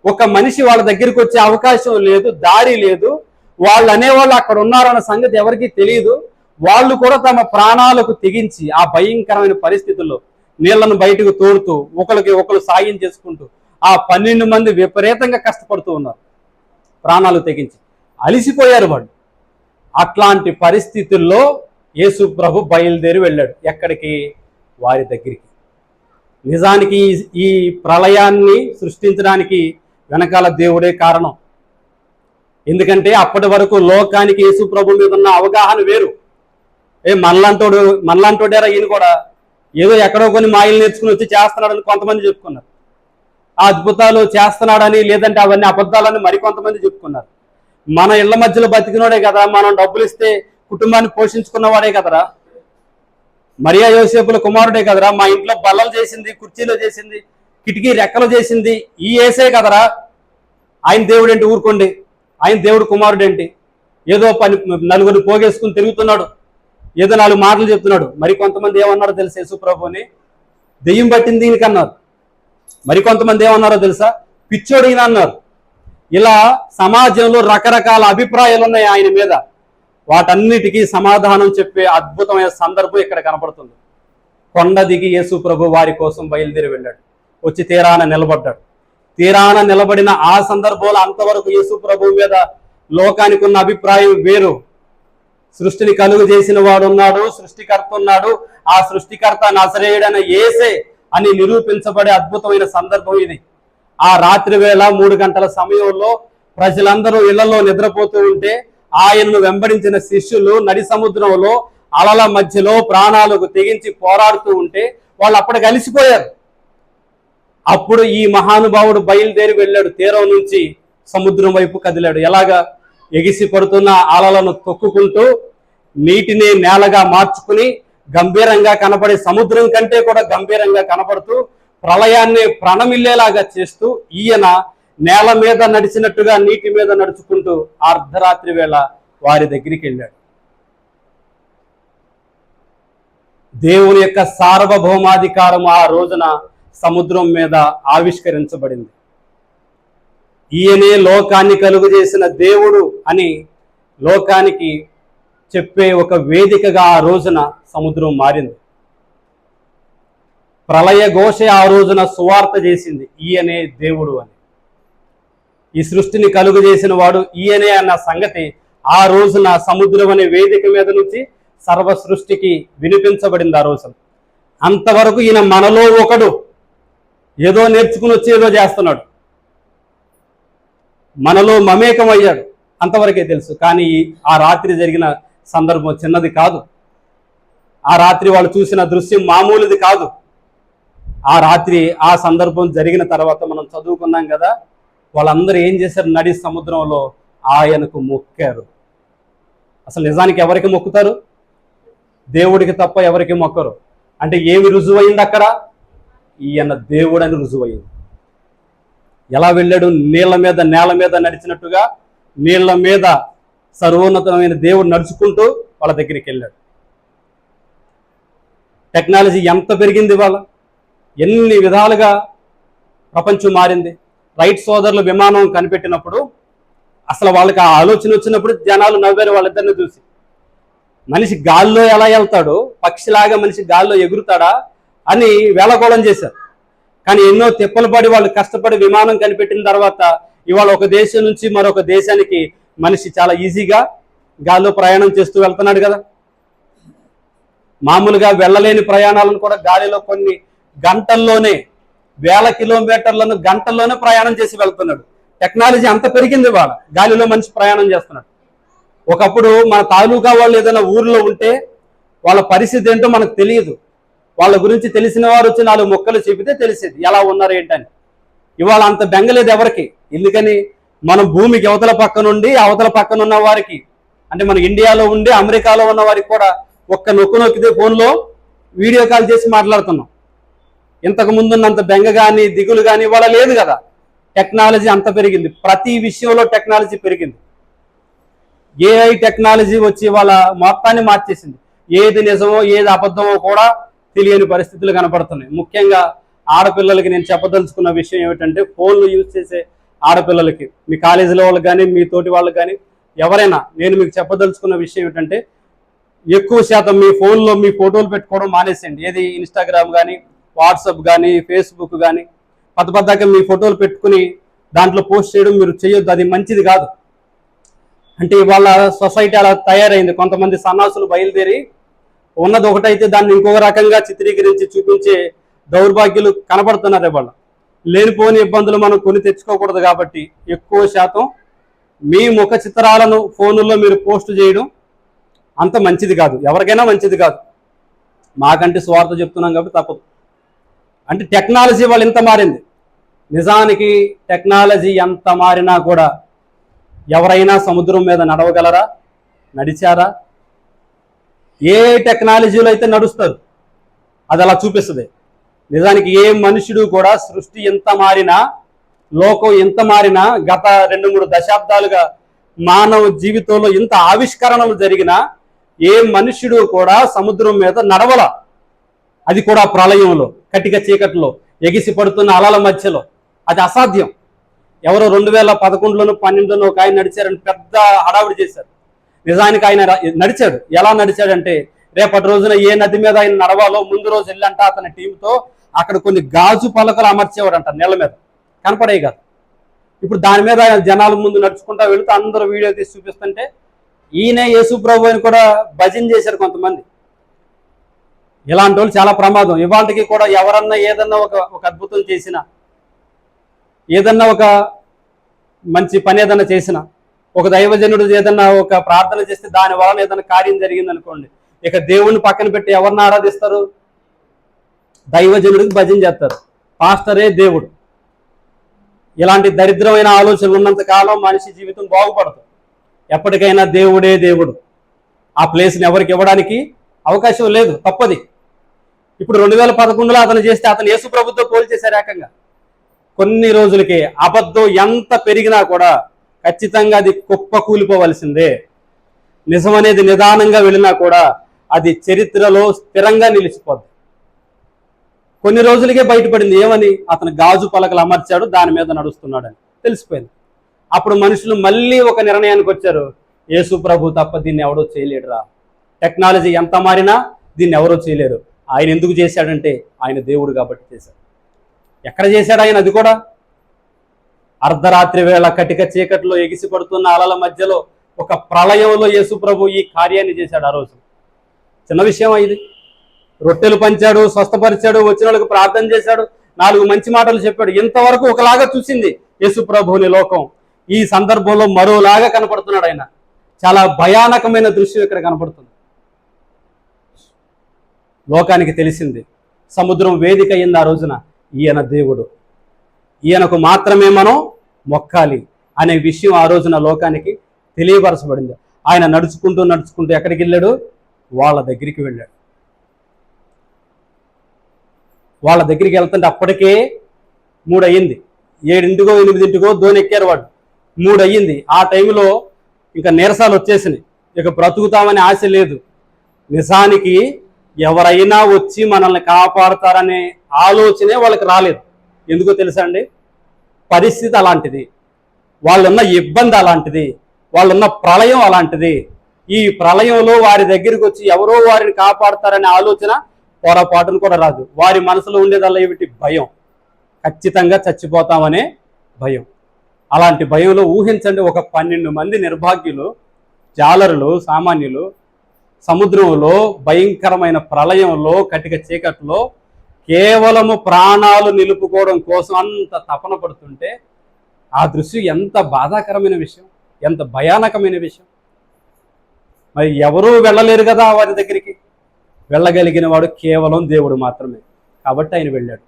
ఒక మనిషి వాళ్ళ దగ్గరికి వచ్చే అవకాశం లేదు, దారి లేదు. వాళ్ళు అనేవాళ్ళు అక్కడ ఉన్నారన్న సంగతి ఎవరికీ తెలియదు. వాళ్ళు కూడా తమ ప్రాణాలకు తెగించి ఆ భయంకరమైన పరిస్థితుల్లో నీళ్లను బయటకు తోడుతూ ఒకరికి ఒకరు సాయం చేసుకుంటూ ఆ 12 మంది విపరీతంగా కష్టపడుతూ ఉన్నారు, ప్రాణాలు తెగించి. అలిసిపోయారు వాళ్ళు. అట్లాంటి పరిస్థితుల్లో యేసు ప్రభు బయలుదేరి వెళ్ళాడు. ఎక్కడికి? వారి దగ్గరికి. నిజానికి ఈ ప్రళయాన్ని సృష్టించడానికి వెనకాల దేవుడే కారణం. ఎందుకంటే అప్పటి వరకు లోకానికి యేసు ప్రభు మీద ఉన్న అవగాహన వేరు. మనలాంటోడేరా ఈయన కూడా, ఏదో ఎక్కడో కొన్ని మాయలు నేర్చుకుని వచ్చి చేస్తున్నాడని కొంతమంది చెప్పుకున్నారు. ఆ అద్భుతాలు చేస్తున్నాడని, లేదంటే అవన్నీ అబద్ధాలని మరికొంతమంది చెప్పుకున్నారు. మన ఇళ్ల మధ్యలో బతికినోడే కదా, మనం డబ్బులు ఇస్తే కుటుంబాన్ని పోషించుకున్నవాడే కదరా, మరియా యోసేపుల కుమారుడే కదరా, మా ఇంట్లో బల్లలు చేసింది, కుర్చీలో చేసింది, కిటికీ రెక్కలు చేసింది ఈ యేసే కదరా, ఆయన దేవుడు ఏంటి? ఊరుకోండి, ఆయన దేవుడు కుమారుడేంటి? ఏదో నలుగురిని పోగేసుకుని తిరుగుతున్నాడు, ఏదో 4 మాటలు చెప్తున్నాడు. మరికొంతమంది ఏమన్నారో తెలుసా? యేసు ప్రభుని దెయ్యం పట్టింది దీనికి అన్నారు. మరికొంతమంది ఏమన్నారో తెలుసా? పిచ్చోడు ఈయన అన్నారు. ఇలా సమాజంలో రకరకాల అభిప్రాయాలు ఉన్నాయి ఆయన మీద. వాటన్నిటికీ సమాధానం చెప్పే అద్భుతమైన సందర్భం ఇక్కడ కనపడుతుంది. కొండ దిగి యేసు ప్రభు వారి కోసం బయలుదేరి వెళ్ళాడు. వచ్చి తీరాన నిలబడ్డాడు. తీరాన నిలబడిన ఆ సందర్భంలో అంతవరకు యేసు ప్రభు మీద లోకానికి ఉన్న అభిప్రాయం వేరు. సృష్టిని కలుగు చేసిన వాడు ఉన్నాడు, సృష్టికర్త ఉన్నాడు, ఆ సృష్టికర్త నజరేయుడైన యేసే అని నిరూపించబడే అద్భుతమైన సందర్భం ఇది. ఆ రాత్రి వేళ 3 గంటల సమయంలో ప్రజలందరూ ఇళ్లలో నిద్రపోతూ ఉంటే ఆయనను వెంబడించిన శిష్యులు నడి సముద్రంలో అలల మధ్యలో ప్రాణాలకు తెగించి పోరాడుతూ ఉంటే వాళ్ళు అప్పటికి అలిసిపోయారు. అప్పుడు ఈ మహానుభావుడు బయలుదేరి వెళ్ళాడు. తీరం నుంచి సముద్రం వైపు కదిలాడు. ఎలాగా? ఎగిసి పడుతున్న అలలను తొక్కుకుంటూ నీటిని నేలగా మార్చుకుని గంభీరంగా కనపడే సముద్రం కంటే కూడా గంభీరంగా కనపడుతూ ప్రళయాన్ని ప్రణమిల్లేలాగా చేస్తూ ఈయన నేల మీద నడిచినట్టుగా నీటి మీద నడుచుకుంటూ అర్ధరాత్రి వేళ వారి దగ్గరికి వెళ్ళాడు. దేవుని యొక్క సార్వభౌమాధికారం ఆ రోజున సముద్రం మీద ఆవిష్కరించబడింది. ఈయనే లోకాన్ని కలుగు చేసిన దేవుడు అని లోకానికి చెప్పే ఒక వేదికగా ఆ రోజున సముద్రం మారింది. ప్రళయ ఘోష ఆ రోజున సువార్త చేసింది, ఈయనే దేవుడు అని. ఈ సృష్టిని కలుగు చేసిన వాడు ఈయనే అన్న సంగతి ఆ రోజున సముద్రం అనే వేదిక మీద నుంచి సర్వ సృష్టికి వినిపించబడింది ఆ రోజున. అంతవరకు ఈయన మనలో ఒకడు, ఏదో నేర్చుకుని వచ్చి ఏదో చేస్తున్నాడు, మనలో మమేకమయ్యాడు, అంతవరకే తెలుసు. కానీ ఆ రాత్రి జరిగిన సందర్భం చిన్నది కాదు. ఆ రాత్రి వాళ్ళు చూసిన దృశ్యం మామూలుది కాదు. ఆ రాత్రి ఆ సందర్భం జరిగిన తర్వాత మనం చదువుకున్నాం కదా, వాళ్ళందరూ ఏం చేశారు? నడి సముద్రంలో ఆయనకు మొక్కారు. అసలు నిజానికి ఎవరికి మొక్కుతారు? దేవుడికి తప్ప ఎవరికి మొక్కరు. అంటే ఏమి రుజువైంది అక్కడ? ఈయన దేవుడని రుజువైంది. ఎలా వెళ్ళాడు? నీళ్ల మీద నేల మీద నడిచినట్టుగా నీళ్ల మీద సర్వోన్నతమైన దేవుడు నడుచుకుంటూ వాళ్ళ దగ్గరికి వెళ్ళాడు. టెక్నాలజీ ఎంత పెరిగింది, వాళ్ళ ఎన్ని విధాలుగా ప్రపంచం మారింది. రైట్ సోదరులు విమానం కనిపెట్టినప్పుడు అసలు వాళ్ళకి ఆ ఆలోచన వచ్చినప్పుడు జనాలు నవ్వారు వాళ్ళిద్దరిని చూసి. మనిషి గాల్లో ఎలా వెళ్తాడో, పక్షిలాగా మనిషి గాల్లో ఎగురుతాడా అని వేళకోళం చేశారు. కానీ ఎన్నో తిప్పలు పడి వాళ్ళు కష్టపడి విమానం కనిపెట్టిన తర్వాత ఇవాళ ఒక దేశం నుంచి మరొక దేశానికి మనిషి చాలా ఈజీగా గాల్లో ప్రయాణం చేస్తూ వెళ్తున్నాడు కదా. మామూలుగా వెళ్ళలేని ప్రయాణాలను కూడా గాలిలో కొన్ని గంటల్లోనే, వేల కిలోమీటర్లను గంటల్లోనే ప్రయాణం చేసి వెళ్తున్నాడు. టెక్నాలజీ అంత పెరిగింది, వాళ్ళ గాలిలో మనిషి ప్రయాణం చేస్తున్నాడు. ఒకప్పుడు మన తాలూకా వాళ్ళు ఏదైనా ఊర్లో ఉంటే వాళ్ళ పరిస్థితి ఏంటో మనకు తెలియదు. వాళ్ళ గురించి తెలిసిన వారు వచ్చి 4 మొక్కలు చెబితే తెలిసేది ఎలా ఉన్నారు ఏంటని. ఇవాళ అంత బెంగలేదు ఎవరికి. ఎందుకని? మనం భూమికి అవతల పక్క నుండి అవతల పక్కన ఉన్న వారికి, అంటే మన ఇండియాలో ఉండి అమెరికాలో ఉన్న వారికి కూడా ఒక్క నొక్కు నొక్కితే ఫోన్లో వీడియో కాల్ చేసి మాట్లాడుతున్నాం. ఇంతకు ముందున్నంత బెంగ కానీ దిగులు కానీ ఇవాళ లేదు కదా. టెక్నాలజీ అంత పెరిగింది, ప్రతి విషయంలో టెక్నాలజీ పెరిగింది. ఏఐ టెక్నాలజీ వచ్చి వాళ్ళ మొత్తాన్ని మార్చేసింది. ఏది నిజమో ఏది అబద్ధమో కూడా తెలియని పరిస్థితులు కనపడుతున్నాయి. ముఖ్యంగా ఆడపిల్లలకి నేను చెప్పదలుచుకున్న విషయం ఏమిటంటే, ఫోన్లు యూజ్ చేసే ఆడపిల్లలకి, మీ కాలేజీలో వాళ్ళకి కానీ మీ తోటి వాళ్ళకి కానీ ఎవరైనా నేను మీకు చెప్పదలుచుకున్న విషయం ఏమిటంటే, ఎక్కువ శాతం మీ ఫోన్లో మీ ఫోటోలు పెట్టుకోవడం మానేసేయండి. ఏది ఇన్స్టాగ్రామ్ కానీ వాట్సాప్ కానీ ఫేస్బుక్ కానీ పద్దపద్దాక మీ ఫోటోలు పెట్టుకుని దాంట్లో పోస్ట్ చేయడం మీరు చేయొద్దు, అది మంచిది కాదు. అంటే ఇవాళ సొసైటీ అలా తయారైంది. కొంతమంది సన్నాసులు బయలుదేరి ఉన్నది ఒకటైతే దాన్ని ఇంకొక రకంగా చిత్రీకరించి చూపించే దౌర్భాగ్యులు కనబడుతున్నారు. ఇవాళ లేనిపోని ఇబ్బందులు మనం కొని తెచ్చుకోకూడదు కాబట్టి ఎక్కువ శాతం మీ ముఖ చిత్రాలను ఫోనుల్లో మీరు పోస్ట్ చేయడం అంత మంచిది కాదు, ఎవరికైనా మంచిది కాదు. మాకంటే స్వార్థ చెప్తున్నాం కాబట్టి తప్పదు. అంటే టెక్నాలజీ వాళ్ళు ఇంత మారింది. నిజానికి టెక్నాలజీ ఎంత మారినా కూడా ఎవరైనా సముద్రం మీద నడవగలరా? నడిచారా? ఏ టెక్నాలజీలో అయితే నడుస్తారు అది అలా చూపిస్తుంది. నిజానికి ఏ మనుషుడు కూడా సృష్టి ఎంత మారినా, లోకం ఎంత మారినా, గత 2-3 దశాబ్దాలుగా మానవ జీవితంలో ఇంత ఆవిష్కరణలు జరిగినా ఏ మనుష్యుడు కూడా సముద్రం మీద నడవల. అది కూడా ప్రళయంలో, కటిక చీకట్లో, ఎగిసి పడుతున్న అలల మధ్యలో. అది అసాధ్యం. ఎవరో 2011లోనూ 12లోనూ ఒక ఆయన నడిచారని పెద్ద హడావిడి చేశారు. నిజానికి ఆయన నడిచాడు. ఎలా నడిచాడంటే, రేపటి రోజున ఏ నది మీద ఆయన నడవాలో ముందు రోజు వెళ్ళంట అతని టీంతో అక్కడ కొన్ని గాజు పలకలు అమర్చేవాడంట నీళ్ళ మీద, కనపడే కాదు. ఇప్పుడు దాని మీద జనాల ముందు నడుచుకుంటా వెళుతూ అందరూ వీడియో తీసి చూపిస్తుంటే ఈయనే యేసు ప్రభు అని కూడా భజన చేశారు కొంతమంది. ఇలాంటి వాళ్ళు చాలా ప్రమాదం. ఇవాళకి కూడా ఎవరన్నా ఏదన్నా ఒక అద్భుతం చేసినా, ఏదన్నా ఒక మంచి పని ఏదన్నా చేసినా, ఒక దైవజనుడు ఏదన్నా ఒక ప్రార్థన చేస్తే దాని వలన ఏదైనా కార్యం జరిగింది అనుకోండి, ఇక దేవుణ్ణి పక్కన పెట్టి ఎవరిని ఆరాధిస్తారు? దైవజనుడికి భజన చేస్తారు, పాస్టరే దేవుడు. ఇలాంటి దరిద్రమైన ఆలోచనలు ఉన్నంత కాలం మనిషి జీవితం బాగుపడదు. ఎప్పటికైనా దేవుడే దేవుడు. ఆ ప్లేస్ని ఎవరికి ఇవ్వడానికి అవకాశం లేదు, తప్పది. ఇప్పుడు 2011లో అతను చేస్తే అతను యేసు ప్రభుతో పోల్చేశారు ఏకంగా. కొన్ని రోజులకి అబద్ధం ఎంత పెరిగినా కూడా ఖచ్చితంగా అది కుప్ప కూలిపోవలసిందే. నిజం అనేది నిదానంగా వెళ్ళినా కూడా అది చరిత్రలో స్థిరంగా నిలిచిపోద్ది. కొన్ని రోజులకే బయటపడింది ఏమని, అతను గాజు పలకలు అమర్చాడు, దాని మీద నడుస్తున్నాడని తెలిసిపోయింది. అప్పుడు మనుషులు మళ్ళీ ఒక నిర్ణయానికి వచ్చారు, యేసు ప్రభు తప్ప దీన్ని ఎవడో చేయలేడురా. టెక్నాలజీ ఎంత మారినా దీన్ని ఎవరో చేయలేరు. ఆయన ఎందుకు చేశాడంటే ఆయన దేవుడు కాబట్టి చేశాడు. ఎక్కడ చేశాడు ఆయన? అది కూడా అర్ధరాత్రి వేళ కటిక చీకట్లో ఎగిసిపడుతున్న అలల మధ్యలో ఒక ప్రళయంలో యేసు ప్రభు ఈ కార్యాన్ని చేశాడు. ఆ రోజు చిన్న విషయం ఇది. రొట్టెలు పంచాడు, స్వస్థపరిచాడు, వచ్చిన వాళ్ళకి ప్రార్థన చేశాడు, 4 మంచి మాటలు చెప్పాడు. ఇంతవరకు ఒకలాగా చూసింది యేసు ప్రభువుని లోకం. ఈ సందర్భంలో మరోలాగా కనపడుతున్నాడు ఆయన. చాలా భయానకమైన దృశ్యం ఇక్కడ కనపడుతుంది. లోకానికి తెలిసింది, సముద్రం వేదిక అయింది ఆ రోజున. ఈయన దేవుడు, ఈయనకు మాత్రమే మనం మొక్కాలి అనే విషయం ఆ రోజున లోకానికి తెలియపరచబడింది. ఆయన నడుచుకుంటూ నడుచుకుంటూ ఎక్కడికి వెళ్ళాడు? వాళ్ళ దగ్గరికి వెళ్ళాడు. వాళ్ళ దగ్గరికి వెళ్తుంటే అప్పటికే 3 అయ్యింది. 7 8 దోణి ఎక్కారు వాడు. 3 అయ్యింది. ఆ టైంలో ఇంకా నీరసాలు వచ్చేసినాయి. ఇక బ్రతుకుతామని ఆశ లేదు. నిజానికి ఎవరైనా వచ్చి మనల్ని కాపాడతారనే ఆలోచనే వాళ్ళకి రాలేదు. ఎందుకో తెలుసా అండి? పరిస్థితి అలాంటిది, వాళ్ళున్న ఇబ్బంది అలాంటిది, వాళ్ళున్న ప్రళయం అలాంటిది. ఈ ప్రళయంలో వారి దగ్గరికి వచ్చి ఎవరో వారిని కాపాడతారనే ఆలోచన పొరపాటును కూడా రాదు. వారి మనసులో ఉండేదల్లా ఏమిటి? భయం. ఖచ్చితంగా చచ్చిపోతామనే భయం. అలాంటి భయంలో ఊహించండి, ఒక 12 మంది నిర్భాగ్యులు, జాలరులు, సామాన్యులు సముద్రంలో భయంకరమైన ప్రళయంలో కటిక చీకట్లో కేవలము ప్రాణాలు నిలుపుకోవడం కోసం అంత తపన పడుతుంటే ఆ దృశ్యం ఎంత బాధాకరమైన విషయం, ఎంత భయానకమైన విషయం. మరి ఎవరూ వెళ్ళలేరు కదా వారి దగ్గరికి. వెళ్ళగలిగిన వాడు కేవలం దేవుడు మాత్రమే. కాబట్టి ఆయన వెళ్ళాడు.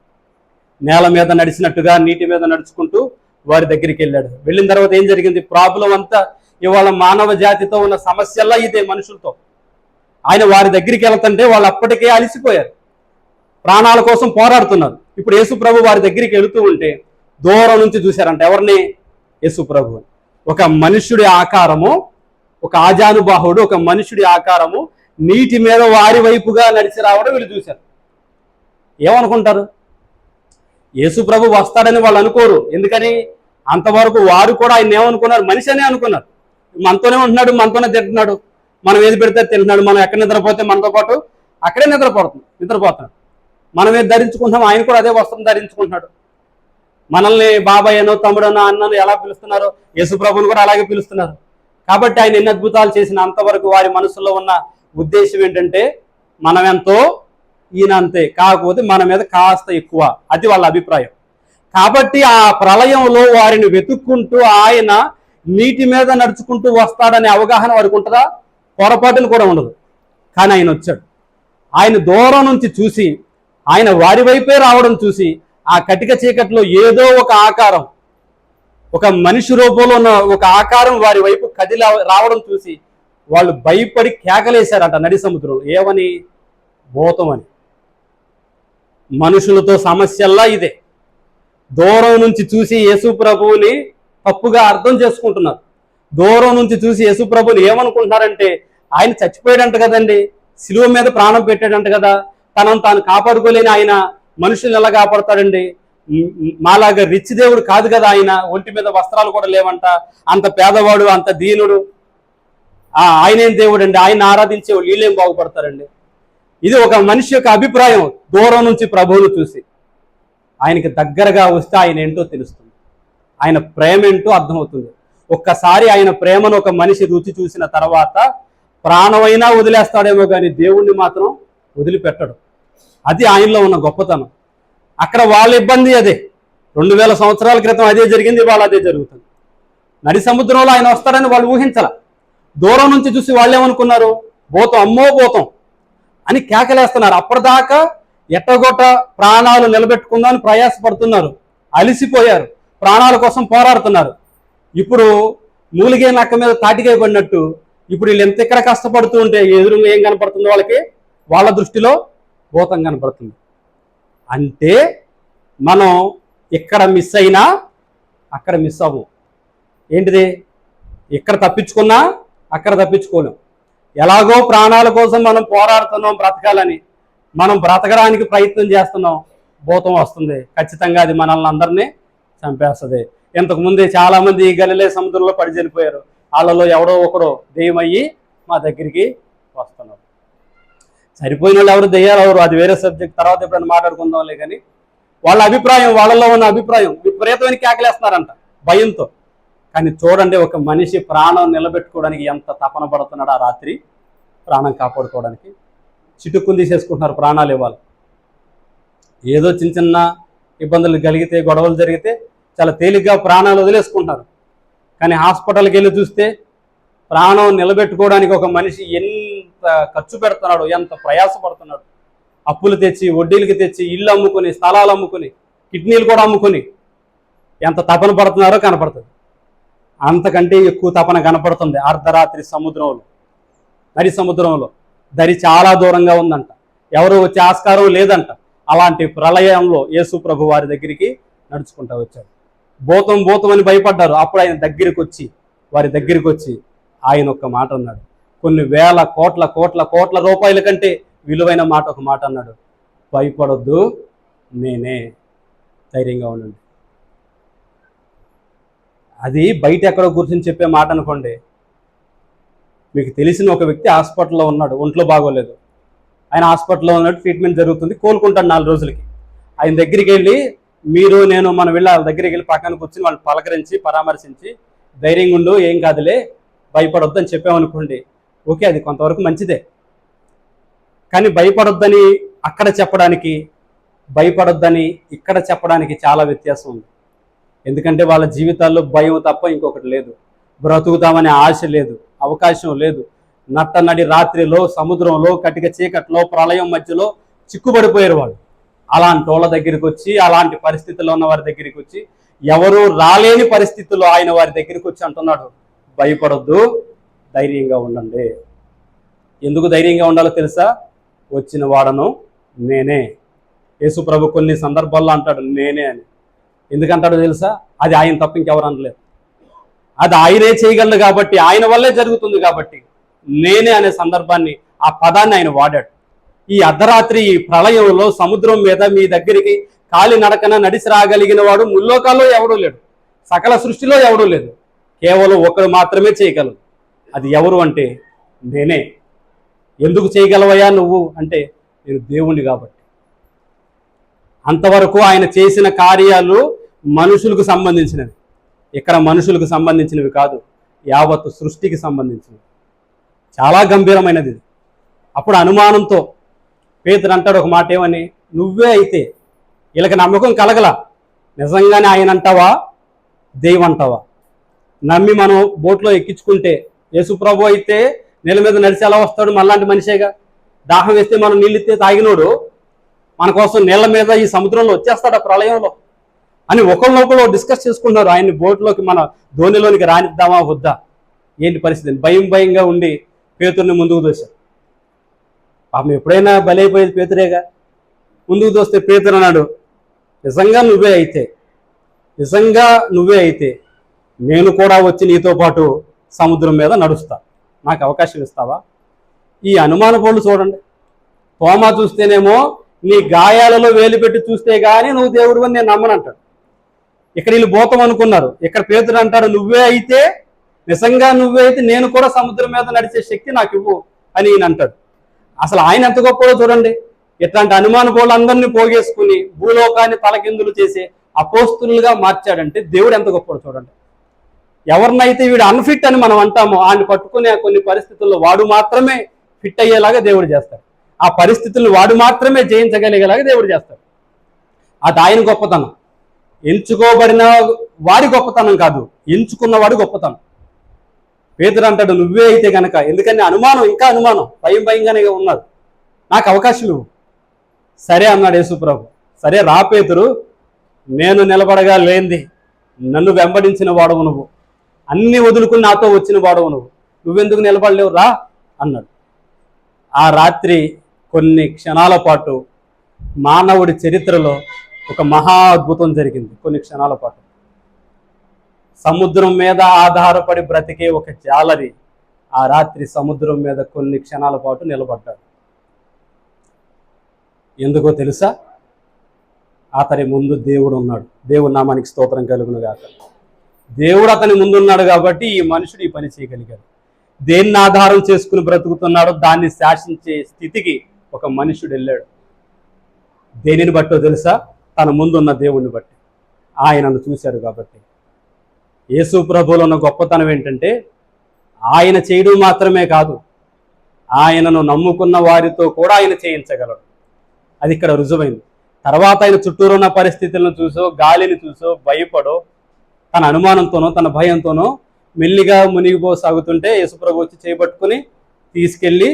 నేల మీద నడిచినట్టుగా నీటి మీద నడుచుకుంటూ వారి దగ్గరికి వెళ్ళాడు. వెళ్ళిన తర్వాత ఏం జరిగింది? ప్రాబ్లం అంతా ఇవాళ మానవ జాతితో ఉన్న సమస్యల్లా ఇదే, మనుషులతో. ఆయన వారి దగ్గరికి వెళ్తుంటే వాళ్ళు అప్పటికే అలిసిపోయారు, ప్రాణాల కోసం పోరాడుతున్నారు. ఇప్పుడు యేసు ప్రభు వారి దగ్గరికి వెళుతూ ఉంటే దూరం నుంచి చూశారంట. ఎవరిని? యేసు ప్రభు. ఒక మనుష్యుడి ఆకారము, ఒక ఆజానుబాహుడు, ఒక మనుష్యుడి ఆకారము నీటి మీద వారి వైపుగా నడిచి రావడం వీళ్ళు చూశారు. ఏమనుకుంటారు? యేసు ప్రభు వస్తాడని వాళ్ళు అనుకోరు. ఎందుకని? అంతవరకు వారు కూడా ఆయన ఏమనుకున్నారు? మనిషి అనే అనుకున్నారు. మనతోనే ఉంటున్నాడు, మనతోనే తింటున్నాడు, మనం ఏది పెడితే తింటున్నాడు, మనం ఎక్కడ నిద్రపోతే మనతో పాటు అక్కడే నిద్రపోతున్నాడు. మనం ఏది ధరించుకుంటాం, ఆయన కూడా అదే వస్త్రం ధరించుకుంటున్నాడు. మనల్ని బాబాయ్ అనో, తమ్ముడనో, అన్నను ఎలా పిలుస్తున్నారో యేసు ప్రభుని కూడా అలాగే పిలుస్తున్నారు. కాబట్టి ఆయన ఎన్ని అద్భుతాలు చేసిన అంతవరకు వారి మనసులో ఉన్న ఉద్దేశం ఏంటంటే మనం ఎంతో ఈయన అంతే, కాకపోతే మన మీద కాస్త ఎక్కువ, అది వాళ్ళ అభిప్రాయం. కాబట్టి ఆ ప్రళయంలో వారిని వెతుక్కుంటూ ఆయన నీటి మీద నడుచుకుంటూ వస్తాడనే అవగాహన వారికి ఉంటుందా? పొరపాటును కూడా ఉండదు. కానీ ఆయన వచ్చాడు. ఆయన దూరం నుంచి చూసి, ఆయన వారి వైపే రావడం చూసి, ఆ కటిక చీకట్లో ఏదో ఒక ఆకారం, ఒక మనిషి రూపంలో ఉన్న ఒక ఆకారం వారి వైపు కదిలి రావడం చూసి వాళ్ళు భయపడి కేకలేశారట నడి సముద్రంలో. ఏమని? భూతం అని. మనుషులతో సమస్యల్లా ఇదే. దూరం నుంచి చూసి యేసు ప్రభువుని తప్పుగా అర్థం చేసుకుంటున్నారు. దూరం నుంచి చూసి యేసు ప్రభువుని ఏమనుకుంటున్నారంటే ఆయన చచ్చిపోయాడంట కదండి, శిలువ మీద ప్రాణం పెట్టాడంట కదా, తనను తాను కాపాడుకోలేని ఆయన మనుషుల్ని ఎలా కాపాడతాడండి? మాలాగా రిచ్ దేవుడు కాదు కదా ఆయన, ఒంటి మీద వస్త్రాలు కూడా లేవంట, అంత పేదవాడు, అంత దీనుడు, ఆయనేం దేవుడు అండి, ఆయన ఆరాధించే వీళ్ళేం బాగుపడతారండి? ఇది ఒక మనిషి యొక్క అభిప్రాయం. దూరం నుంచి ప్రభువును చూసి ఆయనకి దగ్గరగా వస్తే ఆయన ఏంటో తెలుస్తుంది, ఆయన ప్రేమ ఏంటో అర్థమవుతుంది. ఒక్కసారి ఆయన ప్రేమను ఒక మనిషి రుచి చూసిన తర్వాత ప్రాణమైనా వదిలేస్తాడేమో కానీ దేవుణ్ణి మాత్రం వదిలిపెట్టడు. అది ఆయనలో ఉన్న గొప్పతనం. అక్కడ వాళ్ళ ఇబ్బంది అదే. 2000 సంవత్సరాల క్రితం అదే జరిగింది, ఇవాళ అదే జరుగుతుంది. నడి సముద్రంలో ఆయన వస్తాడని వాళ్ళు ఊహించాల. దూరం నుంచి చూసి వాళ్ళు ఏమనుకున్నారు? భూతం, అమ్మో భూతం అని కేకలేస్తున్నారు. అప్పటిదాకా ఎట్టగొట్ట ప్రాణాలు నిలబెట్టుకుందామని ప్రయాసపడుతున్నారు, అలిసిపోయారు, ప్రాణాల కోసం పోరాడుతున్నారు. ఇప్పుడు మూలిగే నక్క మీద తాటికాయ పడినట్టు ఇప్పుడు వీళ్ళు ఎంత ఇక్కడ కష్టపడుతూ ఉంటే ఎదురుగా ఏం కనపడుతుందో వాళ్ళకి, వాళ్ళ దృష్టిలో భూతం కనపడుతుంది. అంటే మనం ఇక్కడ మిస్ అయినా అక్కడ మిస్ అవ్వం. ఏంటిది? ఇక్కడ తప్పించుకున్నా అక్కడ తప్పించుకోలేం. ఎలాగో ప్రాణాల కోసం మనం పోరాడుతున్నాం బ్రతకాలని, మనం బ్రతకడానికి ప్రయత్నం చేస్తున్నాం, భూతం వస్తుంది, ఖచ్చితంగా అది మనల్ని అందరినీ చంపేస్తుంది. ఇంతకుముందే చాలామంది ఈ గలిలే సముద్రంలో పడి చనిపోయారు. వాళ్ళలో ఎవడో ఒకడో దెయ్యమయ్యి మా దగ్గరికి వస్తున్నారు. సరిపోయిన వాళ్ళు ఎవరు, దెయ్యాలు ఎవరు, అది వేరే సబ్జెక్ట్, తర్వాత ఎప్పుడైనా మాట్లాడుకుందాంలే. కానీ వాళ్ళ అభిప్రాయం, వాళ్ళలో ఉన్న అభిప్రాయం విపరీతమైన కేకలేస్తున్నారంట భయంతో. కానీ చూడండి, ఒక మనిషి ప్రాణం నిలబెట్టుకోవడానికి ఎంత తపన పడుతున్నాడు ఆ రాత్రి, ప్రాణం కాపాడుకోవడానికి. చిటుక్కుని తీసేసుకుంటున్నారు ప్రాణాలు ఇవ్వాలి. ఏదో చిన్న చిన్న ఇబ్బందులు కలిగితే, గొడవలు జరిగితే చాలా తేలిగ్గా ప్రాణాలు వదిలేసుకుంటున్నారు. కానీ హాస్పిటల్కి వెళ్ళి చూస్తే ప్రాణం నిలబెట్టుకోవడానికి ఒక మనిషి ఎంత ఖర్చు పెడుతున్నాడు, ఎంత ప్రయాసపడుతున్నాడు. అప్పులు తెచ్చి, వడ్డీలకి తెచ్చి, ఇల్లు అమ్ముకొని, స్థలాలు అమ్ముకొని, కిడ్నీలు కూడా అమ్ముకొని ఎంత తపన పడుతున్నారో కనపడుతుంది. అంతకంటే ఎక్కువ తపన కనపడుతుంది అర్ధరాత్రి సముద్రంలో, నడి సముద్రంలో. దరి చాలా దూరంగా ఉందంట, ఎవరు వచ్చే ఆస్కారం లేదంట. అలాంటి ప్రళయంలో యేసు ప్రభు వారి దగ్గరికి నడుచుకుంటూ వచ్చారు. భూతం భూతం అని భయపడ్డారు. అప్పుడు ఆయన దగ్గరికి వచ్చి, వారి దగ్గరికి వచ్చి ఆయన ఒక్క మాట అన్నాడు. కొన్ని వేల కోట్ల కోట్ల కోట్ల రూపాయల కంటే విలువైన మాట, ఒక మాట అన్నాడు. భయపడొద్దు, నేనే, ధైర్యంగా ఉండండి. అది బయట ఎక్కడో కూర్చొని చెప్పే మాట అనుకోండి. మీకు తెలిసిన ఒక వ్యక్తి హాస్పిటల్లో ఉన్నాడు, ఒంట్లో బాగోలేదు. ఆయన హాస్పిటల్లో ఉన్నాడు, ట్రీట్మెంట్ జరుగుతుంది, కోలుకుంటాడు 4 రోజులకి. ఆయన దగ్గరికి వెళ్ళి, మీరు నేను మనం వెళ్ళి వాళ్ళ దగ్గరికి వెళ్ళి పక్కన కూర్చొని వాళ్ళు పలకరించి పరామర్శించి, ధైర్యంగా ఉండు, ఏం కాదులే, భయపడొద్దు అని చెప్పామనుకోండి, ఓకే, అది కొంతవరకు మంచిదే. కానీ భయపడొద్దని అక్కడ చెప్పడానికి, భయపడొద్దని ఇక్కడ చెప్పడానికి చాలా వ్యత్యాసం ఉంది. ఎందుకంటే వాళ్ళ జీవితాల్లో భయం తప్ప ఇంకొకటి లేదు. బ్రతుకుతామనే ఆశ లేదు, అవకాశం లేదు. నట్టనడి రాత్రిలో, సముద్రంలో, కటిక చీకట్లో, ప్రళయం మధ్యలో చిక్కుబడిపోయారు వాళ్ళు. అలాంటి వాళ్ళ దగ్గరికి వచ్చి, అలాంటి పరిస్థితుల్లో ఉన్న వారి దగ్గరికి వచ్చి, ఎవరు రాలేని పరిస్థితుల్లో ఆయన వారి దగ్గరికి వచ్చి అంటున్నాడు, భయపడొద్దు, ధైర్యంగా ఉండండి. ఎందుకు ధైర్యంగా ఉండాలో తెలుసా? వచ్చిన వాడను నేనే. యేసు ప్రభు కొన్ని సందర్భాల్లో అంటాడు నేనే అని. ఎందుకంటాడో తెలుసా? అది ఆయన తప్ప ఇంకెవరు అనలేదు. అది ఆయనే చేయగలడు కాబట్టి, ఆయన వల్లే జరుగుతుంది కాబట్టి నేనే అనే సందర్భాన్ని, ఆ పదాన్ని ఆయన వాడాడు. ఈ అర్ధరాత్రి, ఈ ప్రళయంలో సముద్రం మీద మీ దగ్గరికి కాలి నడకన నడిచి రాగలిగిన వాడు ముల్లోకాల్లో ఎవడూ లేడు, సకల సృష్టిలో ఎవడూ లేదు. కేవలం ఒకడు మాత్రమే చేయగలడు. అది ఎవరు అంటే నేనే. ఎందుకు చేయగలవయ్యా నువ్వు అంటే, నేను దేవుణ్ణి కాబట్టి. అంతవరకు ఆయన చేసిన కార్యాలు మనుషులకు సంబంధించినవి. ఇక్కడ మనుషులకు సంబంధించినవి కాదు, యావత్తు సృష్టికి సంబంధించినవి. చాలా గంభీరమైనది ఇది. అప్పుడు అనుమానంతో పేతురు అంటాడు ఒక మాట, ఏమని? నువ్వే అయితే. వీళ్ళకి నమ్మకం కలగల. నిజంగానే ఆయన అంటావా, దెయ్యం అంటావా? నమ్మి మనం బోట్లో ఎక్కించుకుంటే, యేసుప్రభు అయితే నీళ్ళ మీద నడిచి ఎలా వస్తాడు? మనలాంటి మనిషేగా. దాహం వేస్తే మనం నీళ్ళు ఇస్తే తాగినోడు మన కోసం నీళ్ళ మీద ఈ సముద్రంలో వచ్చేస్తాడు ఆ ప్రళయంలో అని ఒకళ్ళొకళ్ళు డిస్కస్ చేసుకుంటున్నారు. ఆయన్ని బోట్లోకి, మన ధోనిలోనికి రానిద్దామా వద్దా, ఏంటి పరిస్థితి? భయంగా ఉండి పేతుర్ని ముందుకు దోశారు. పాపం ఎప్పుడైనా బలైపోయేది పేతురేగా. ముందుకు దోస్తే పేతురు అన్నాడు, నిజంగా నువ్వే అయితే, నిజంగా నువ్వే అయితే నేను కూడా వచ్చి నీతో పాటు సముద్రం మీద నడుస్తా, నాకు అవకాశం ఇస్తావా? ఈ అనుమానపోళ్ళు చూడండి. తోమా చూస్తేనేమో నీ గాయాలలో వేలు పెట్టి చూస్తే గానీ నువ్వు దేవుడు అని నేను నమ్మనంటాడు. ఇక్కడ వీళ్ళు భూతం అనుకున్నారు. ఇక్కడ పేతురు అంటాడు, నువ్వే అయితే, నిజంగా నువ్వే అయితే నేను కూడా సముద్రం మీద నడిచే శక్తి నాకు ఇవ్వు అని ఈయన అంటాడు. అసలు ఆయన ఎంత గొప్పదో చూడండి. ఇట్లాంటి అనుమానపోళ్ళు అందరినీ పోగేసుకుని భూలోకాన్ని తలకిందులు చేసే అపోస్తులుగా మార్చాడంటే దేవుడు ఎంత గొప్పదో చూడండి. ఎవరినైతే వీడు అన్ఫిట్ అని మనం అంటామో, ఆయన పట్టుకునే కొన్ని పరిస్థితుల్లో వాడు మాత్రమే ఫిట్ అయ్యేలాగా దేవుడు చేస్తాడు. ఆ పరిస్థితులను వాడు మాత్రమే జయించగలిగేలాగా దేవుడు చేస్తాడు. అది ఆయన గొప్పతనం. ఎంచుకోబడిన వాడి గొప్పతనం కాదు, ఎంచుకున్నవాడు గొప్పతనం. పేతురు అంటాడు, నువ్వే అయితే కనుక, ఎందుకని అనుమానం, ఇంకా అనుమానం, భయంగానే ఉన్నారు, నాకు అవకాశం ఇవ్వు. సరే అన్నాడు యేసుప్రభు. సరే రా పేతురు, నేను నిలబడగా లేనిది నన్ను వెంబడించిన వాడవు నువ్వు, అన్ని వదులుకుని నాతో వచ్చిన వాడవు నువ్వెందుకు నిలబడలేవు, రా అన్నాడు. ఆ రాత్రి కొన్ని క్షణాల పాటు మానవుడి చరిత్రలో ఒక మహా అద్భుతం జరిగింది. కొన్ని క్షణాల పాటు సముద్రం మీద ఆధారపడి బ్రతికే ఒక జాలరి ఆ రాత్రి సముద్రం మీద కొన్ని క్షణాల పాటు నిలబడ్డాడు. ఎందుకో తెలుసా? అతని ముందు దేవుడు ఉన్నాడు. దేవుడు నామానికి స్తోత్రం కలుగును గాక. దేవుడు అతని ముందున్నాడు కాబట్టి ఈ మనుషుడు ఈ పని చేయగలిగాడు. దేన్ని ఆధారం చేసుకుని బ్రతుకుతున్నాడో దాన్ని శాసించే స్థితికి ఒక మనుషుడు వెళ్ళాడు. దేనిని బట్టో తెలుసా? తన ముందున్న దేవుణ్ణి బట్టి. ఆయనను చూశాడు కాబట్టి. యేసు ప్రభువులో ఉన్న గొప్పతనం ఏంటంటే ఆయన చేయడం మాత్రమే కాదు, ఆయనను నమ్ముకున్న వారితో కూడా ఆయన చేయించగలడు. అది ఇక్కడ రుజువైంది. తర్వాత ఆయన చుట్టూరు ఉన్న పరిస్థితులను చూసో, గాలిని చూసో భయపడో, తన అనుమానంతోనో తన భయంతోనో మెల్లిగా మునిగిపోసాగుతుంటే యేసుప్రభు వచ్చి చేపట్టుకుని తీసుకెళ్ళి